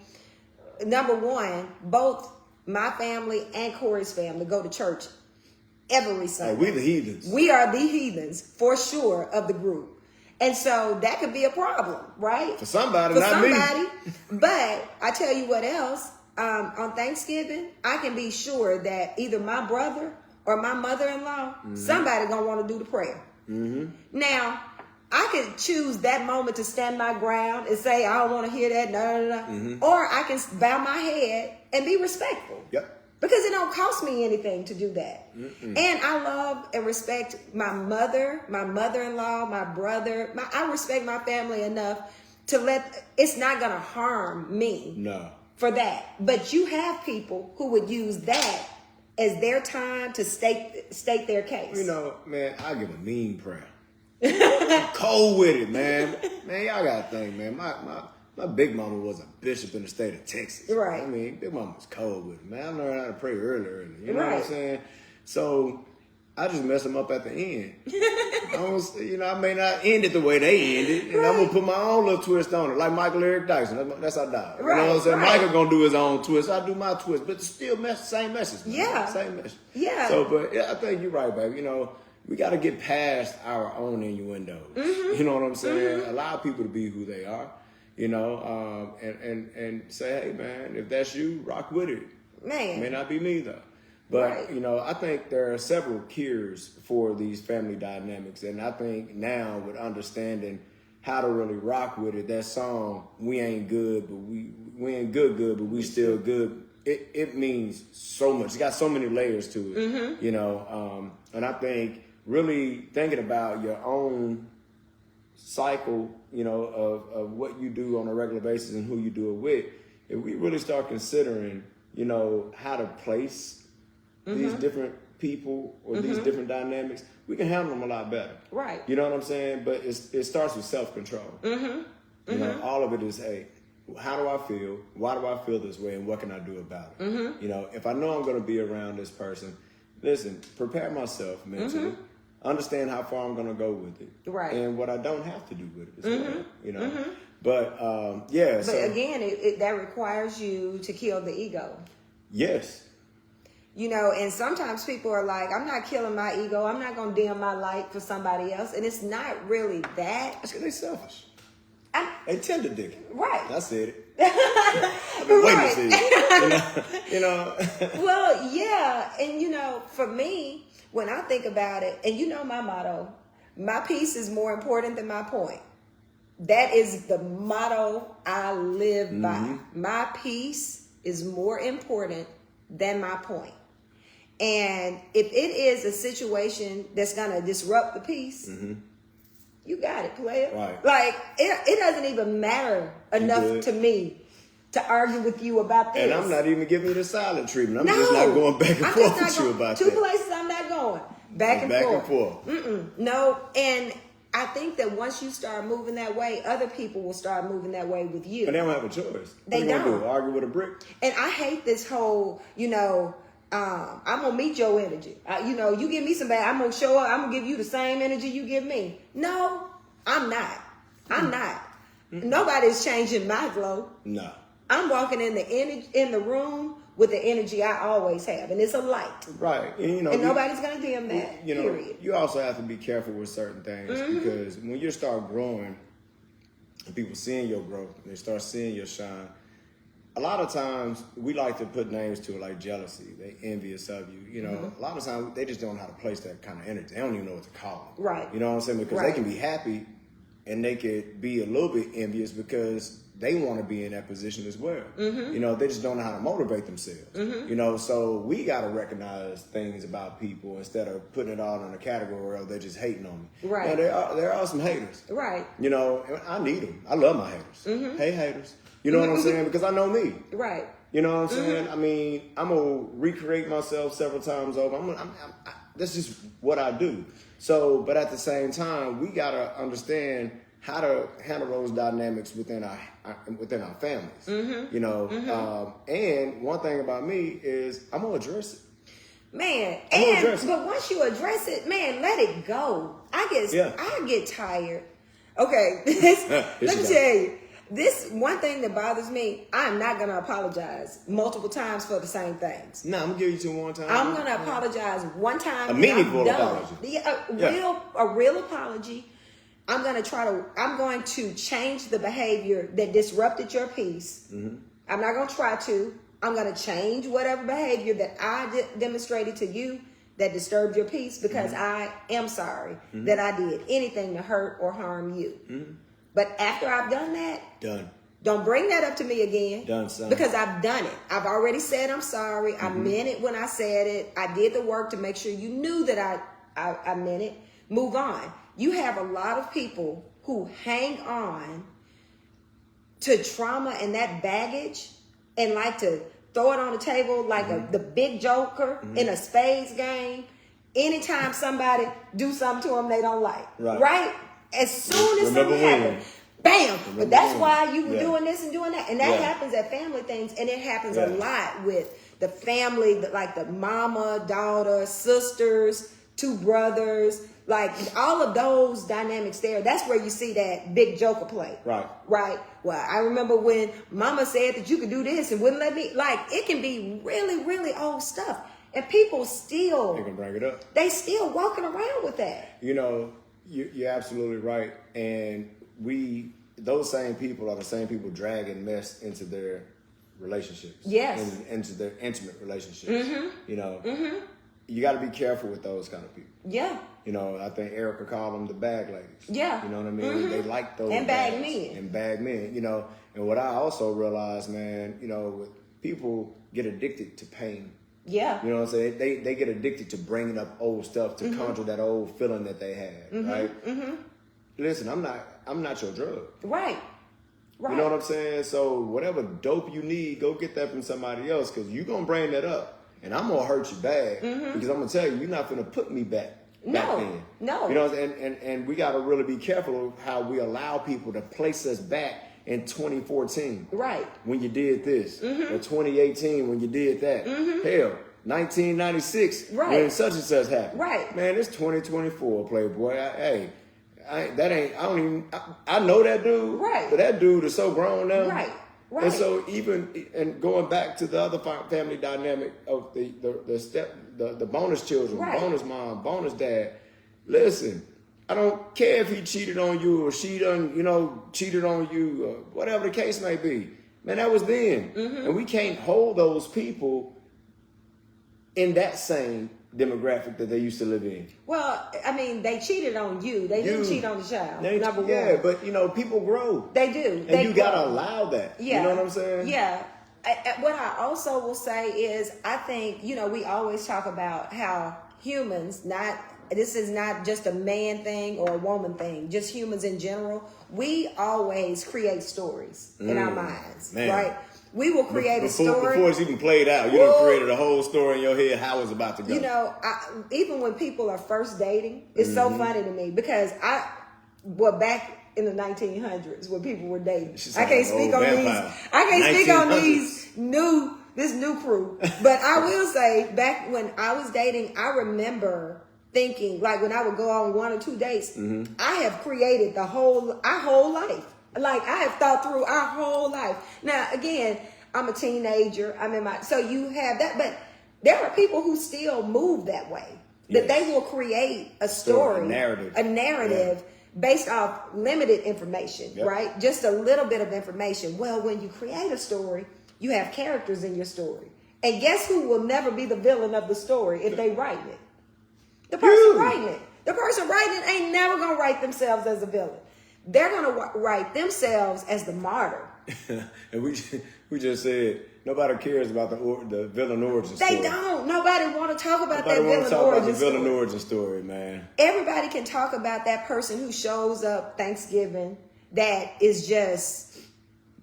Number one, both my family and Corey's family go to church every Sunday. We the heathens. We are the heathens, for sure, of the group. And so that could be a problem, right? For somebody, For not somebody. me. But I tell you what else, on Thanksgiving, I can be sure that either my brother or my mother-in-law, somebody gonna want to do the prayer. Now, I can choose that moment to stand my ground and say, I don't want to hear that, no. Or I can bow my head and be respectful. Yep. Because it don't cost me anything to do that. And I love and respect my mother, my mother-in-law, my brother. I respect my family enough to it's not going to harm me for that. But you have people who would use that as their time to state their case. You know, man, I give a mean prayer. I'm cold with it, man. Man, y'all got to think, man. My big mama was a bishop in the state of Texas. Right. I mean, big mama was cold with it, man. I learned how to pray early. You know what I'm saying? So I just mess them up at the end. I may not end it the way they ended, and I'm gonna put my own little twist on it, like Michael Eric Dyson. That's our dog. You know what I'm saying? Michael gonna do his own twist. I do my twist, but it's still same message. Man. Yeah. Same message. Yeah. So, but yeah, I think you're right, baby. You know, we got to get past our own innuendos. You know what I'm saying? Allow people to be who they are. You know, and say, hey, man, if that's you, rock with it. Man. It may not be me, though. But, you know, I think there are several cures for these family dynamics. And I think now with understanding how to really rock with it, that song, we ain't good, but we ain't good, but we still good. It means so much. It's got so many layers to it, you know. And I think really thinking about your own cycle, you know, of what you do on a regular basis and who you do it with, if we really start considering, you know, how to place these different people or these different dynamics, we can handle them a lot better. Right. You know what I'm saying? But it starts with self-control. You know, all of it is, hey, how do I feel? Why do I feel this way? And what can I do about it? You know, if I know I'm going to be around this person, listen, prepare myself mentally. Understand how far I'm going to go with it. Right. And what I don't have to do with it as well. You know? But, yeah. But again, that requires you to kill the ego. Yes. You know, and sometimes people are like, I'm not killing my ego. I'm not going to dim my light for somebody else. And it's not really that. That's because they're selfish. They tender dick. Right. I said it. I've been waiting to see it. You know? Well, yeah. And, you know, for me, when I think about it, and you know my motto, my peace is more important than my point. That is the motto I live by. My peace is more important than my point. And if it is a situation that's going to disrupt the peace, you got it, player. Right. Like, it doesn't even matter enough to me to argue with you about this. And I'm not even giving you the silent treatment. I'm just not going back and forth with you about that. Two places I'm not going. Back and forth. No, and I think that once you start moving that way, other people will start moving that way with you. But they don't have a choice. They what don't. Do? Argue with a brick? And I hate this whole, you know, I'm going to meet your energy. You know, you give me some bad, I'm going to show up, I'm going to give you the same energy you give me. No, I'm not. I'm not. Nobody's changing my glow. No. I'm walking in the room with the energy I always have, and it's a light. Right. And, you know, and nobody's going to dim that, you know, period. You also have to be careful with certain things because when you start growing and people seeing your growth and they start seeing your shine, a lot of times we like to put names to it like jealousy. They envious of you. You know, a lot of times they just don't know how to place that kind of energy. They don't even know what to call it. Right. You know what I'm saying? Because they can be happy and they could be a little bit envious because they want to be in that position as well. You know, they just don't know how to motivate themselves. You know, so we got to recognize things about people instead of putting it all in a category of they're just hating on me. Right. You know, there are some haters. Right. You know, I need them. I love my haters. Hey, haters. You know what I'm saying? Because I know me. Right. You know what I'm saying? I mean, I'm going to recreate myself several times over. That's just what I do. So, but at the same time, we got to understand how to handle those dynamics within our families. You know, and one thing about me is I'm going to address it. Man, but once you address it, man, let it go. I get tired. Okay, let me tell you. This one thing that bothers me, I'm not going to apologize multiple times for the same things. No, I'm going to give you two one time. I'm going to apologize one time. A meaningful apology. A real apology. I'm going to change the behavior that disrupted your peace. I'm not going to try to. I'm going to change whatever behavior that I demonstrated to you that disturbed your peace because I am sorry that I did anything to hurt or harm you. But after I've done that, don't bring that up to me again. Done, son. Because I've done it. I've already said I'm sorry. I meant it when I said it. I did the work to make sure you knew that I meant it. Move on. You have a lot of people who hang on to trauma and that baggage and like to throw it on the table like the big joker in a spades game. Anytime somebody do something to them they don't like. Right? As soon as something happens, bam! But that's why you were doing this and doing that. And that happens at family things. And it happens a lot with the family, like the mama, daughter, sisters, two brothers. Like all of those dynamics there, that's where you see that big joker play. Right. Well, I remember when mama said that you could do this and wouldn't let me. Like it can be really, really old stuff. And people still. They can bring it up. They still walking around with that. You know, you're absolutely right. And those same people are the same people dragging mess into their relationships. Yes. Into their intimate relationships. You know, you got to be careful with those kind of people. Yeah. You know, I think Erica called them the bag ladies. Yeah. You know what I mean? They like those and bag men. And bag men, you know. And what I also realized, man, you know, people get addicted to pain. Yeah. You know what I'm saying? They get addicted to bringing up old stuff to conjure that old feeling that they had, right? Listen, I'm not your drug. Right. You know what I'm saying? So whatever dope you need, go get that from somebody else because you're going to bring that up. And I'm going to hurt you bad because I'm going to tell you, you're not going to put me back then. No. You know what I'm saying? And we got to really be careful of how we allow people to place us back in 2014. Right. When you did this. Or 2018 when you did that. Hell, 1996 when such and such happened. Right. Man, it's 2024, Playboy. I know that dude. Right. But that dude is so grown now. Right. And so and going back to the other family dynamic of the bonus children, bonus mom, bonus dad. Listen, I don't care if he cheated on you or she cheated on you or whatever the case may be. Man, that was then. And we can't hold those people in that same demographic that they used to live in. Well, I mean, they cheated on you. They didn't cheat on the child. Number one. Yeah, but people grow. They do. And you gotta allow that. Yeah. You know what I'm saying? Yeah. What I also will say is, I think, we always talk about how humans, this is not just a man thing or a woman thing, just humans in general. We always create stories in our minds, right? We will create a story. Before it's even played out, you done created a whole story in your head how it's about to go. Even when people are first dating, it's so funny to me because back in the 1900s when people were dating. I can't speak on this new crew. But I will say, back when I was dating, I remember thinking, like when I would go on 1 or 2 dates, I have created our whole life. Like I have thought through our whole life. Now, again, I'm a teenager. So you have that, but there are people who still move that way. That they will create a story, a narrative based off limited information, right? Just a little bit of information. Well, when you create a story, you have characters in your story. And guess who will never be the villain of the story if they write it? The person writing it. The person writing it ain't never going to write themselves as a villain. They're going to write themselves as the martyr. And we just said nobody cares about the villain origin story. They don't. Nobody want to talk about that villain origin story, man. Everybody can talk about that person who shows up Thanksgiving that is just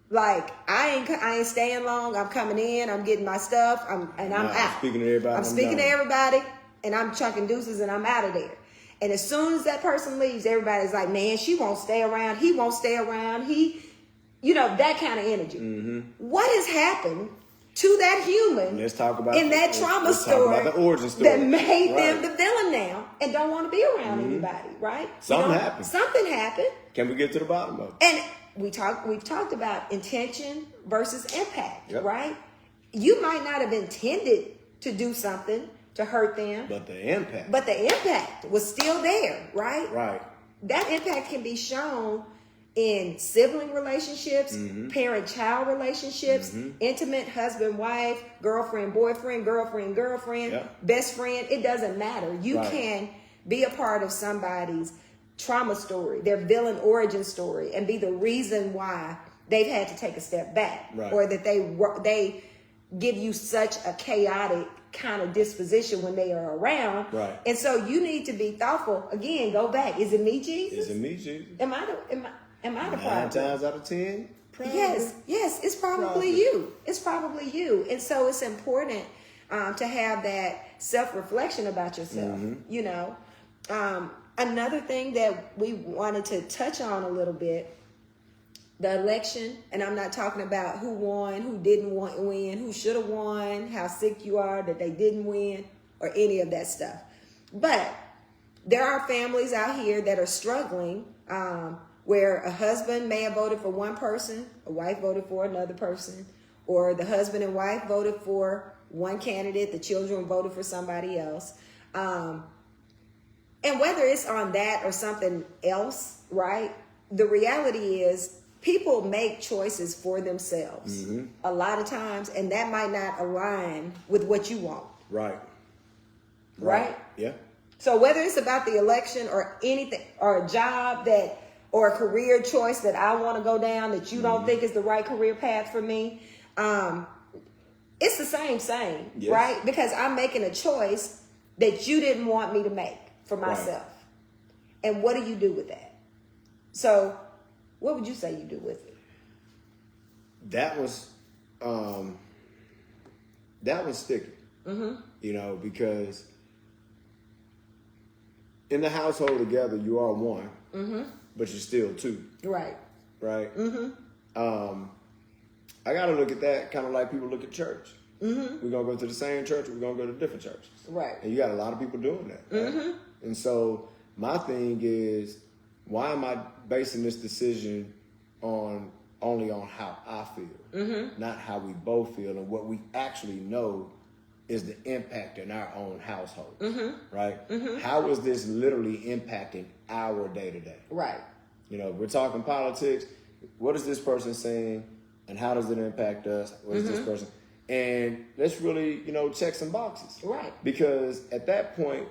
like, I ain't staying long. I'm coming in. I'm getting my stuff. I'm out. Speaking to everybody. I'm speaking to everybody, and I'm chucking deuces, and I'm out of there. And as soon as that person leaves, everybody's like, man, she won't stay around. He won't stay around. That kind of energy. What has happened to that human in that trauma story, talk about the origin story that made them the villain now and don't want to be around anybody, right? Something happened. Something happened. Can we get to the bottom of it? And we've talked about intention versus impact, right? You might not have intended to do something to hurt them. But the impact was still there, right? Right. That impact can be shown in sibling relationships, parent-child relationships, intimate husband-wife, girlfriend-boyfriend, girlfriend-girlfriend, best friend. It doesn't matter. You can be a part of somebody's trauma story, their villain origin story, and be the reason why they've had to take a step back, or that they give you such a chaotic kind of disposition when they are around. And so you need to be thoughtful. Again, go back. Is it me, Jesus? Is it me, Jesus? Am I the problem? 9 times out of 10? Probably. Yes, it's probably you. It's probably you. And so it's important to have that self-reflection about yourself, you know. Another thing that we wanted to touch on a little bit, the election, and I'm not talking about who won, who didn't win, who should have won, how sick you are that they didn't win, or any of that stuff. But there are families out here that are struggling, where a husband may have voted for one person, a wife voted for another person, or the husband and wife voted for one candidate, the children voted for somebody else. And whether it's on that or something else, right? The reality is people make choices for themselves a lot of times, and that might not align with what you want. Right? Yeah. So whether it's about the election or anything, or a job or a career choice that I want to go down that you don't think is the right career path for me, it's the same, right? Because I'm making a choice that you didn't want me to make for myself. And what do you do with that? So what would you say you do with it? That was sticky, you know, because in the household together, you are one, but you're still two. Right. I got to look at that kind of like people look at church. We're going to go to the same church, we're going to go to different churches. Right. And you got a lot of people doing that. Right? And so my thing is, why am I basing this decision only on how I feel, not how we both feel and what we actually know is the impact in our own household, right? How is this literally impacting our day-to-day? Right. You know, we're talking politics. What is this person saying, and how does it impact us? What is this person? And let's really, you know, check some boxes. Right. Because at that point,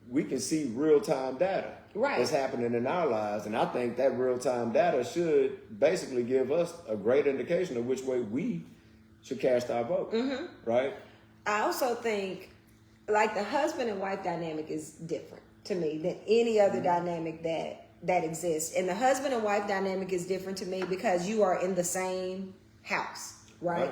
we can see real-time data that's happening in our lives. And I think that real-time data should basically give us a great indication of which way we should cast our vote, right? I also think, like, the husband and wife dynamic is different to me than any other dynamic that exists. And the husband and wife dynamic is different to me because you are in the same house, right?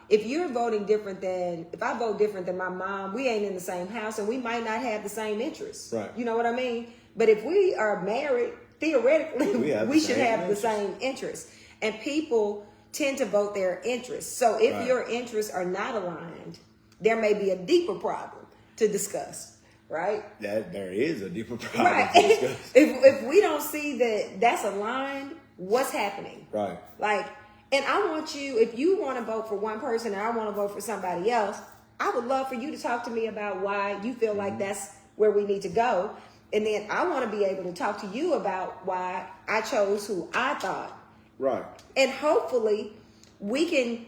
If you're voting different than, if I vote different than my mom, we ain't in the same house and we might not have the same interests. Right. You know what I mean? But if we are married, theoretically, we should have the same interests. And people tend to vote their interests. So if your interests are not aligned, there may be a deeper problem to discuss, right? That there is a deeper problem to discuss. If we don't see that that's aligned, what's happening? Right. Like, and I want you, if you want to vote for one person and I want to vote for somebody else, I would love for you to talk to me about why you feel like that's where we need to go. And then I want to be able to talk to you about why I chose who I thought. Right. And hopefully we can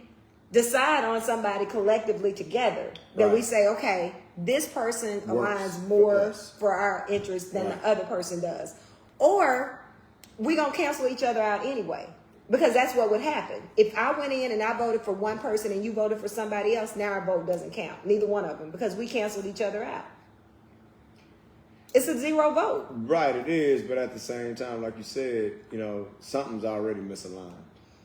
decide on somebody collectively together that we say, okay, this person aligns more for our interests than the other person does. Or we're going to cancel each other out anyway. Because that's what would happen. If I went in and I voted for one person and you voted for somebody else, now our vote doesn't count. Neither one of them, because we canceled each other out. It's a zero vote. Right, it is. But at the same time, like you said, you know, something's already misaligned,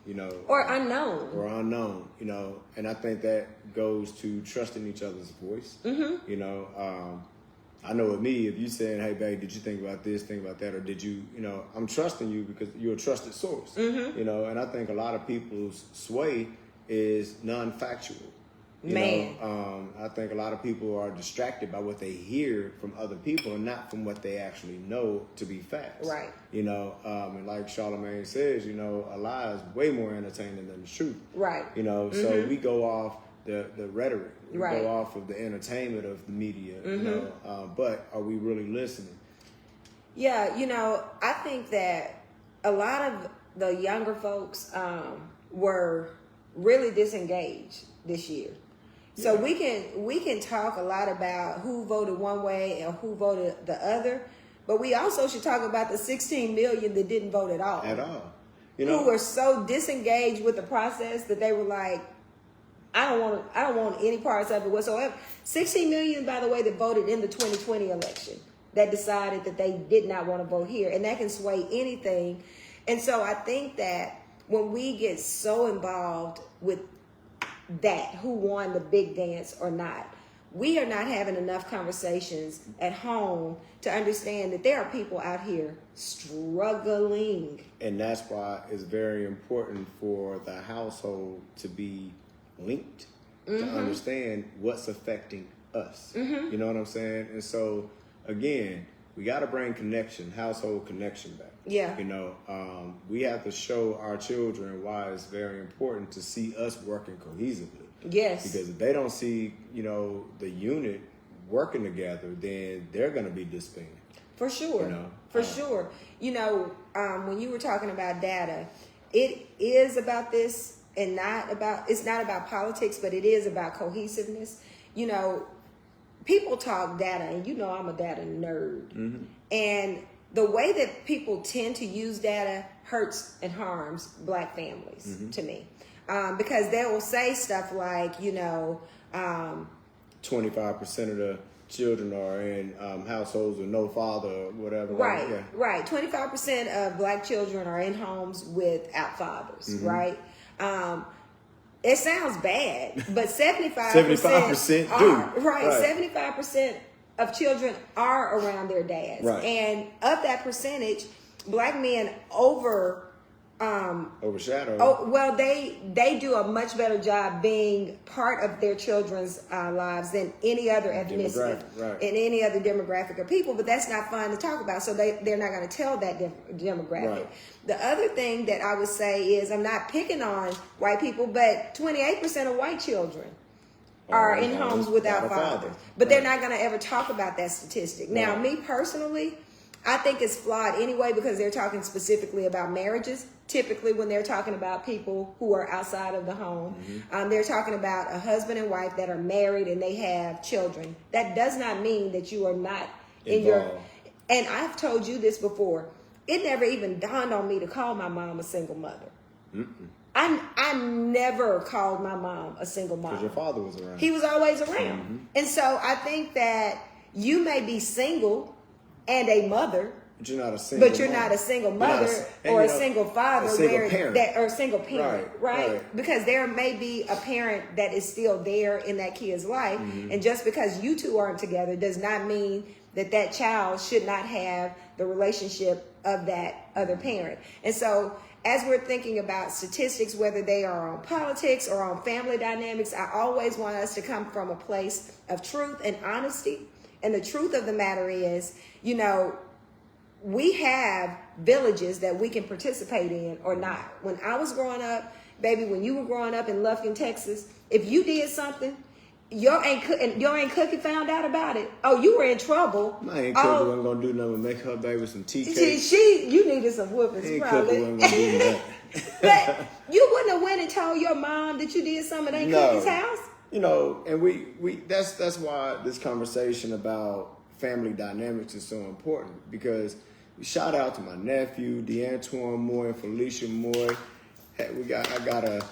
you know. Or unknown. You know. And I think that goes to trusting each other's voice. You know, I know with me, if you saying, hey, babe, did you think about this, think about that, or did you, you know, I'm trusting you because you're a trusted source, you know, and I think a lot of people's sway is non-factual. You know, I think a lot of people are distracted by what they hear from other people and not from what they actually know to be facts. Right. You know, and like Charlamagne says, you know, a lie is way more entertaining than the truth. Right. You know, so we go off the rhetoric. We go off of the entertainment of the media, you know, but are we really listening? Yeah, you know, I think that a lot of the younger folks were really disengaged this year. So we can talk a lot about who voted one way and who voted the other, but we also should talk about the 16 million that didn't vote at all. Who were so disengaged with the process that they were like, I don't want any parts of it whatsoever. 16 million, by the way, that voted in the 2020 election, that decided that they did not want to vote here, and that can sway anything. And so I think that when we get so involved with that, who won the big dance or not, we are not having enough conversations at home to understand that there are people out here struggling. And that's why it's very important for the household to be linked, to understand what's affecting us. You know what I'm saying? And so, again, we got to bring household connection back. Yeah. You know, we have to show our children why it's very important to see us working cohesively. Yes. Because if they don't see, you know, the unit working together, then they're going to be disbanded. For sure. You know? For sure. You know, when you were talking about data, it is about this and it's not about politics, but it is about cohesiveness. You know, people talk data, and you know I'm a data nerd. And the way that people tend to use data hurts and harms Black families to me. Because they will say stuff like, you know, 25% of the children are in households with no father or whatever. Right, right. 25% of Black children are in homes without fathers, right? It sounds bad, but 75% are, right. 75% of children are around their dads. Right. And of that percentage, Black men overshadow. Oh, well, they do a much better job being part of their children's lives than any other ethnicity and any other demographic of people. But that's not fun to talk about, so they're not going to tell that demographic. Right. The other thing that I would say is, I'm not picking on white people, but 28% of white children are in homes without fathers. But they're not going to ever talk about that statistic. Now, me personally, I think it's flawed anyway, because they're talking specifically about marriages. Typically, when they're talking about people who are outside of the home, they're talking about a husband and wife that are married and they have children. That does not mean that you are not in your... And I've told you this before. It never even dawned on me to call my mom a single mother. I never called my mom a single mom. Because your father was around. He was always around. And so I think that you may be single and a mother, but you're not a single But you're mom. Not a single mother or a single father, or a single parent, right? Because there may be a parent that is still there in that kid's life, and just because you two aren't together does not mean that that child should not have the relationship of that other parent. And so, as we're thinking about statistics, whether they are on politics or on family dynamics, I always want us to come from a place of truth and honesty. And the truth of the matter is, you know, we have villages that we can participate in or not. When I was growing up, baby, when you were growing up in Lufkin, Texas, if you did something, your Aunt Cookie found out about it. Oh, you were in trouble. My Aunt Cookie wasn't going to do nothing but make her baby some tea cakes. You needed some whoopings, Aunt probably. Cookie wasn't going to do that. But you wouldn't have went and told your mom that you did something at Aunt Cookie's house? You know, and we that's why this conversation about family dynamics is so important, because shout out to my nephew, DeAntoine Moore and Felicia Moore. I got a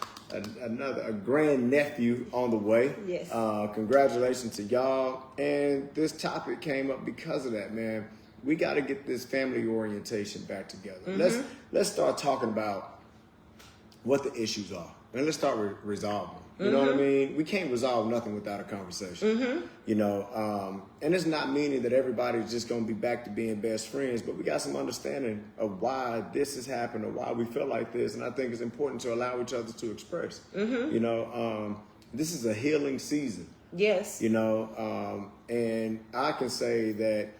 grand nephew on the way. Yes. Congratulations to y'all. And this topic came up because of that, man. We got to get this family orientation back together. Let's start talking about what the issues are, and let's start resolving them. You know what I mean? We can't resolve nothing without a conversation. You know, and it's not meaning that everybody's just going to be back to being best friends, but we got some understanding of why this has happened or why we feel like this. And I think it's important to allow each other to express. You know, this is a healing season. Yes. You know, and I can say that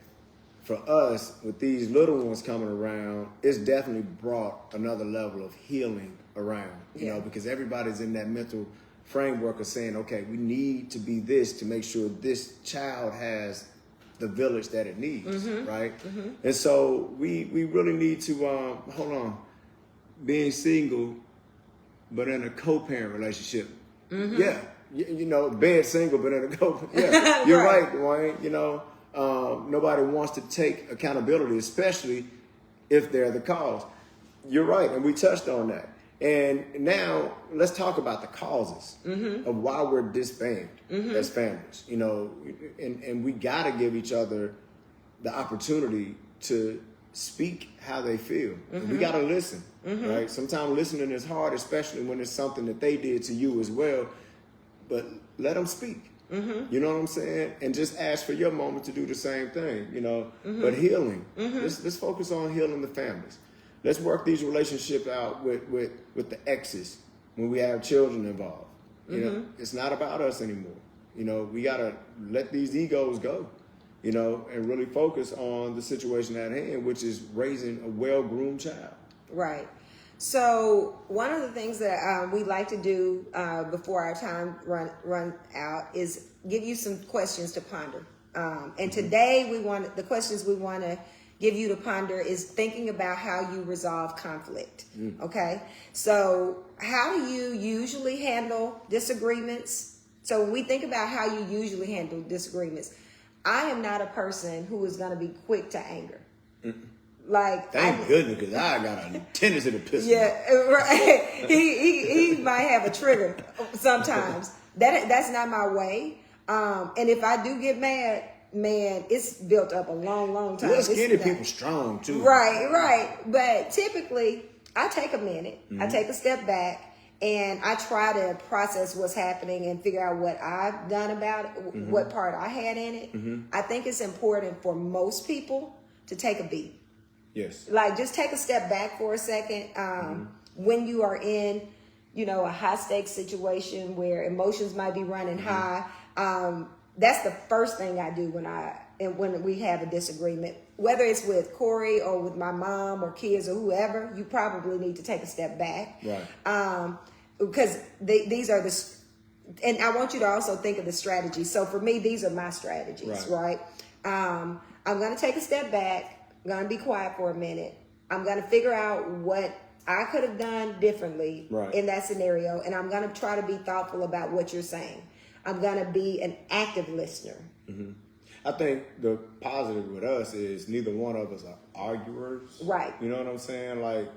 for us, with these little ones coming around, it's definitely brought another level of healing around, you know, because everybody's in that mental framework of saying, okay, we need to be this to make sure this child has the village that it needs, right? And so we really need to hold on, being single, but in a co-parent relationship. Yeah, you know, being single, but in a yeah, you're right, Dwayne. You know, nobody wants to take accountability, especially if they're the cause. You're right, and we touched on that. And now let's talk about the causes of why we're disbanded as families. You know, and we got to give each other the opportunity to speak how they feel. And we got to listen, right? Sometimes listening is hard, especially when it's something that they did to you as well. But let them speak. You know what I'm saying? And just ask for your moment to do the same thing. You know, but healing. Let's focus on healing the families. Let's work these relationships out with the exes when we have children involved. You know, it's not about us anymore. You know, we gotta let these egos go, you know, and really focus on the situation at hand, which is raising a well-groomed child. Right. So one of the things that we like to do before our time run out is give you some questions to ponder. And today the questions we want to give you to ponder is thinking about how you resolve conflict. Okay. So how do you usually handle disagreements? So when we think about how you usually handle disagreements, I am not a person who is going to be quick to anger. Like, thank goodness, because I got a tendency to piss him off. Right. he might have a trigger sometimes. That's not my way. And if I do get mad, man, it's built up a long time. Let's get people strong too. Right. But typically, I take a minute. I take a step back, and I try to process what's happening and figure out what I've done about it, what part I had in it. I think it's important for most people to take a beat. Yes. Like, just take a step back for a second. When you are in, you know, a high stakes situation where emotions might be running high, that's the first thing I do when we have a disagreement, whether it's with Corey or with my mom or kids or whoever. You probably need to take a step back, right? Because these are and I want you to also think of the strategies. So for me, these are my strategies, right? I'm going to take a step back. I'm going to be quiet for a minute. I'm going to figure out what I could have done differently in that scenario, and I'm going to try to be thoughtful about what you're saying. I'm going to be an active listener. I think the positive with us is neither one of us are arguers. Right. You know what I'm saying? Like,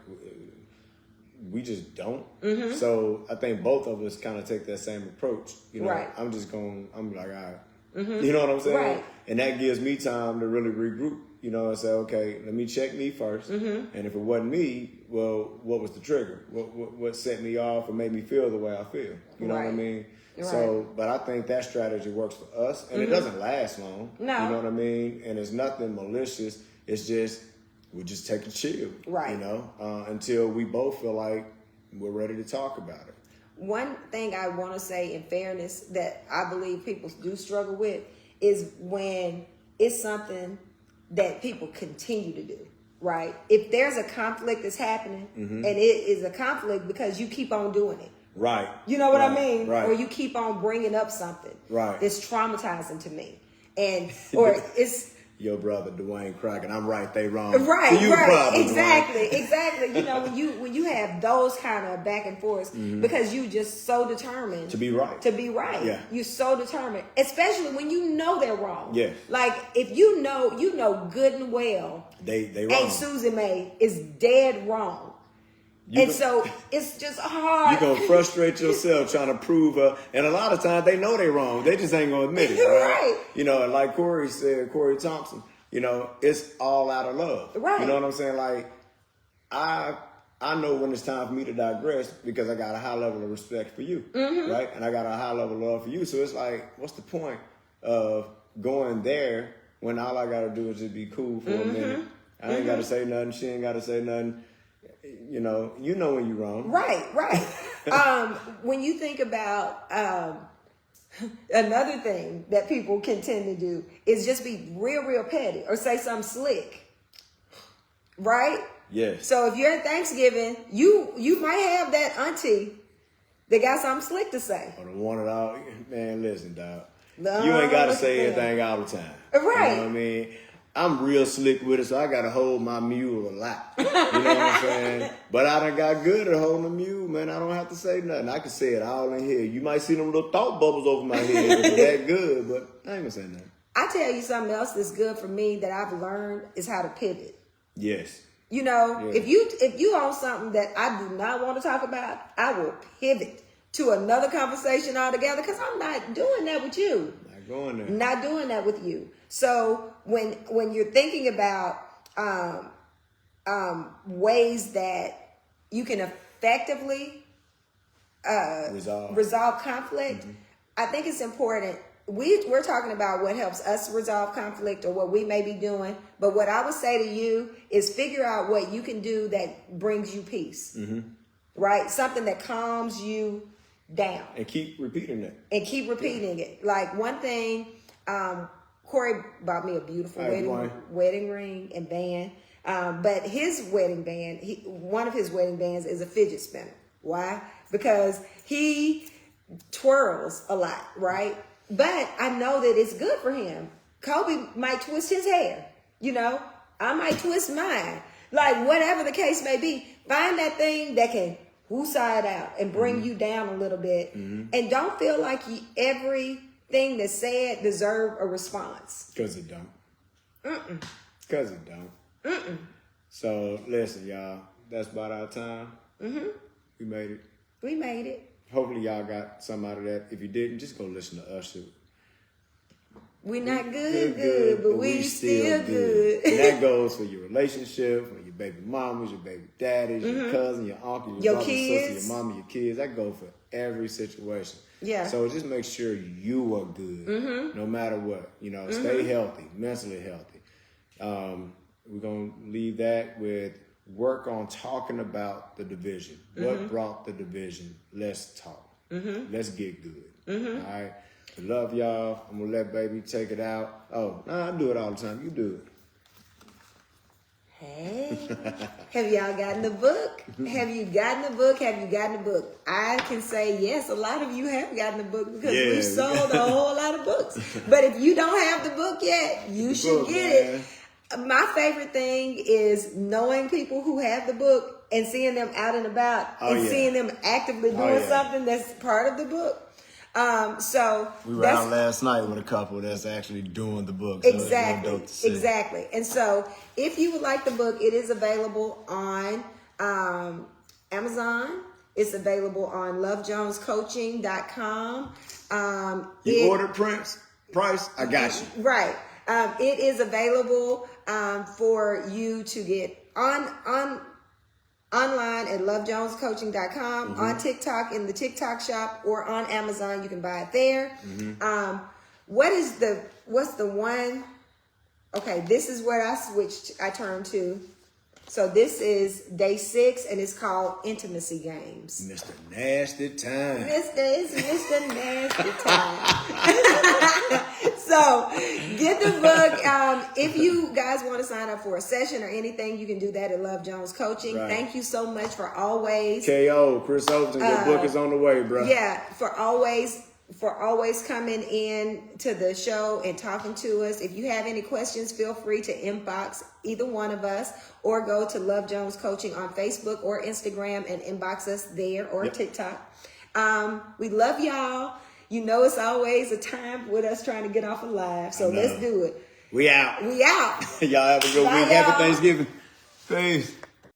we just don't. So I think both of us kind of take that same approach. You know, I'm like, all right. You know what I'm saying? Right. And that gives me time to really regroup. You know, and say, okay, let me check me first. And if it wasn't me, well, what was the trigger? What set me off or made me feel the way I feel? You know what I mean? So, but I think that strategy works for us, and it doesn't last long. No. You know what I mean? And it's nothing malicious. It's just, we just take a chill. Right. You know, until we both feel like we're ready to talk about it. One thing I want to say in fairness that I believe people do struggle with is when it's something that people continue to do, right? If there's a conflict that's happening and it is a conflict because you keep on doing it. Right. You know what I mean? Right. Or you keep on bringing up something that's traumatizing to me. Or it's... Your brother, Dwayne Crockett, I'm right, they wrong. Right, probably, exactly. You know, when you have those kind of back and forths, because you just so determined to be right. Yeah. You're so determined, especially when you know they're wrong. Yeah. Like, if you know good and well, they wrong. Aunt Susie Mae is dead wrong. So it's just hard. You're going to frustrate yourself trying to prove her. And a lot of times they know they're wrong. They just ain't going to admit it. Right? You know, and like Corey said, Corey Thompson, you know, it's all out of love. Right. You know what I'm saying? Like, I know when it's time for me to digress because I got a high level of respect for you. Right? And I got a high level of love for you. So it's like, what's the point of going there when all I got to do is just be cool for a minute? I ain't got to say nothing. She ain't got to say nothing. You know when you're wrong. Right. When you think about another thing that people can tend to do is just be real petty or say something slick. Right? Yes. So if you're at Thanksgiving, you might have that auntie that got something slick to say. Or the one that all, man, listen, dog. You ain't got to say anything all the time. Right. You know what I mean? I'm real slick with it, so I got to hold my mule a lot. You know what I'm saying? But I done got good at holding a mule, man. I don't have to say nothing. I can say it all in here. You might see them little thought bubbles over my head. It's that good, but I ain't gonna say nothing. I tell you something else that's good for me that I've learned is how to pivot. Yes. You know, if you own something that I do not want to talk about, I will pivot to another conversation altogether because I'm not doing that with you. Not going there. Not doing that with you. So when you're thinking about ways that you can effectively resolve conflict, I think it's important. We're talking about what helps us resolve conflict or what we may be doing. But what I would say to you is figure out what you can do that brings you peace, right? Something that calms you down. And keep repeating it. It. Like one thing, Corey bought me a beautiful wedding ring and band. But his wedding band, one of his wedding bands is a fidget spinner. Why? Because he twirls a lot, right? But I know that it's good for him. Kobe might twist his hair, you know. I might twist mine. Like whatever the case may be, find that thing that can woosah it out and bring you down a little bit. And don't feel like everything that's said deserve a response. Because it don't. Because it don't. So listen, y'all, that's about our time. We made it. Hopefully y'all got something out of that. If you didn't, just go listen to Usher. We not good, but we still good. And that goes for your relationship, for your baby mamas, your baby daddies, your cousin, your uncle, your brother, kids, sister, your mama, your kids. That goes for every situation. Yeah. So just make sure you are good, no matter what. You know, stay healthy, mentally healthy. We're gonna leave that with work on talking about the division. What brought the division? Let's talk. Let's get good. All right. I love y'all. I'm gonna let baby take it out. Oh, I do it all the time. You do it. Hey, have y'all gotten the book? Have you gotten the book? I can say yes, a lot of you have gotten the book because we sold a whole lot of books. But if you don't have the book yet, you should get it. My favorite thing is knowing people who have the book and seeing them out and about seeing them actively doing something that's part of the book. So we were out last night with a couple that's actually doing the book. So exactly. And so if you would like the book, it is available on Amazon. It's available on lovejonescoaching.com. You ordered Price? I got you. Right. It is available for you to get online at lovejonescoaching.com, on TikTok in the TikTok shop, or on Amazon. You can buy it there. What's the one? Okay, this is where I turned to. So this is day 6, and it's called Intimacy Games. Mr. Nasty Time. Mr. Nasty Time. So get the book. If you guys want to sign up for a session or anything, you can do that at Love Jones Coaching. Right. Thank you so much for always. KO, Chris Overton, your book is on the way, bro. Yeah, for always coming in to the show and talking to us. If you have any questions, feel free to inbox either one of us or go to Love Jones Coaching on Facebook or Instagram and inbox us there, or TikTok. We love y'all. You know, it's always a time with us trying to get off alive. So let's do it. We out. Y'all have a good week. Happy Thanksgiving. Peace.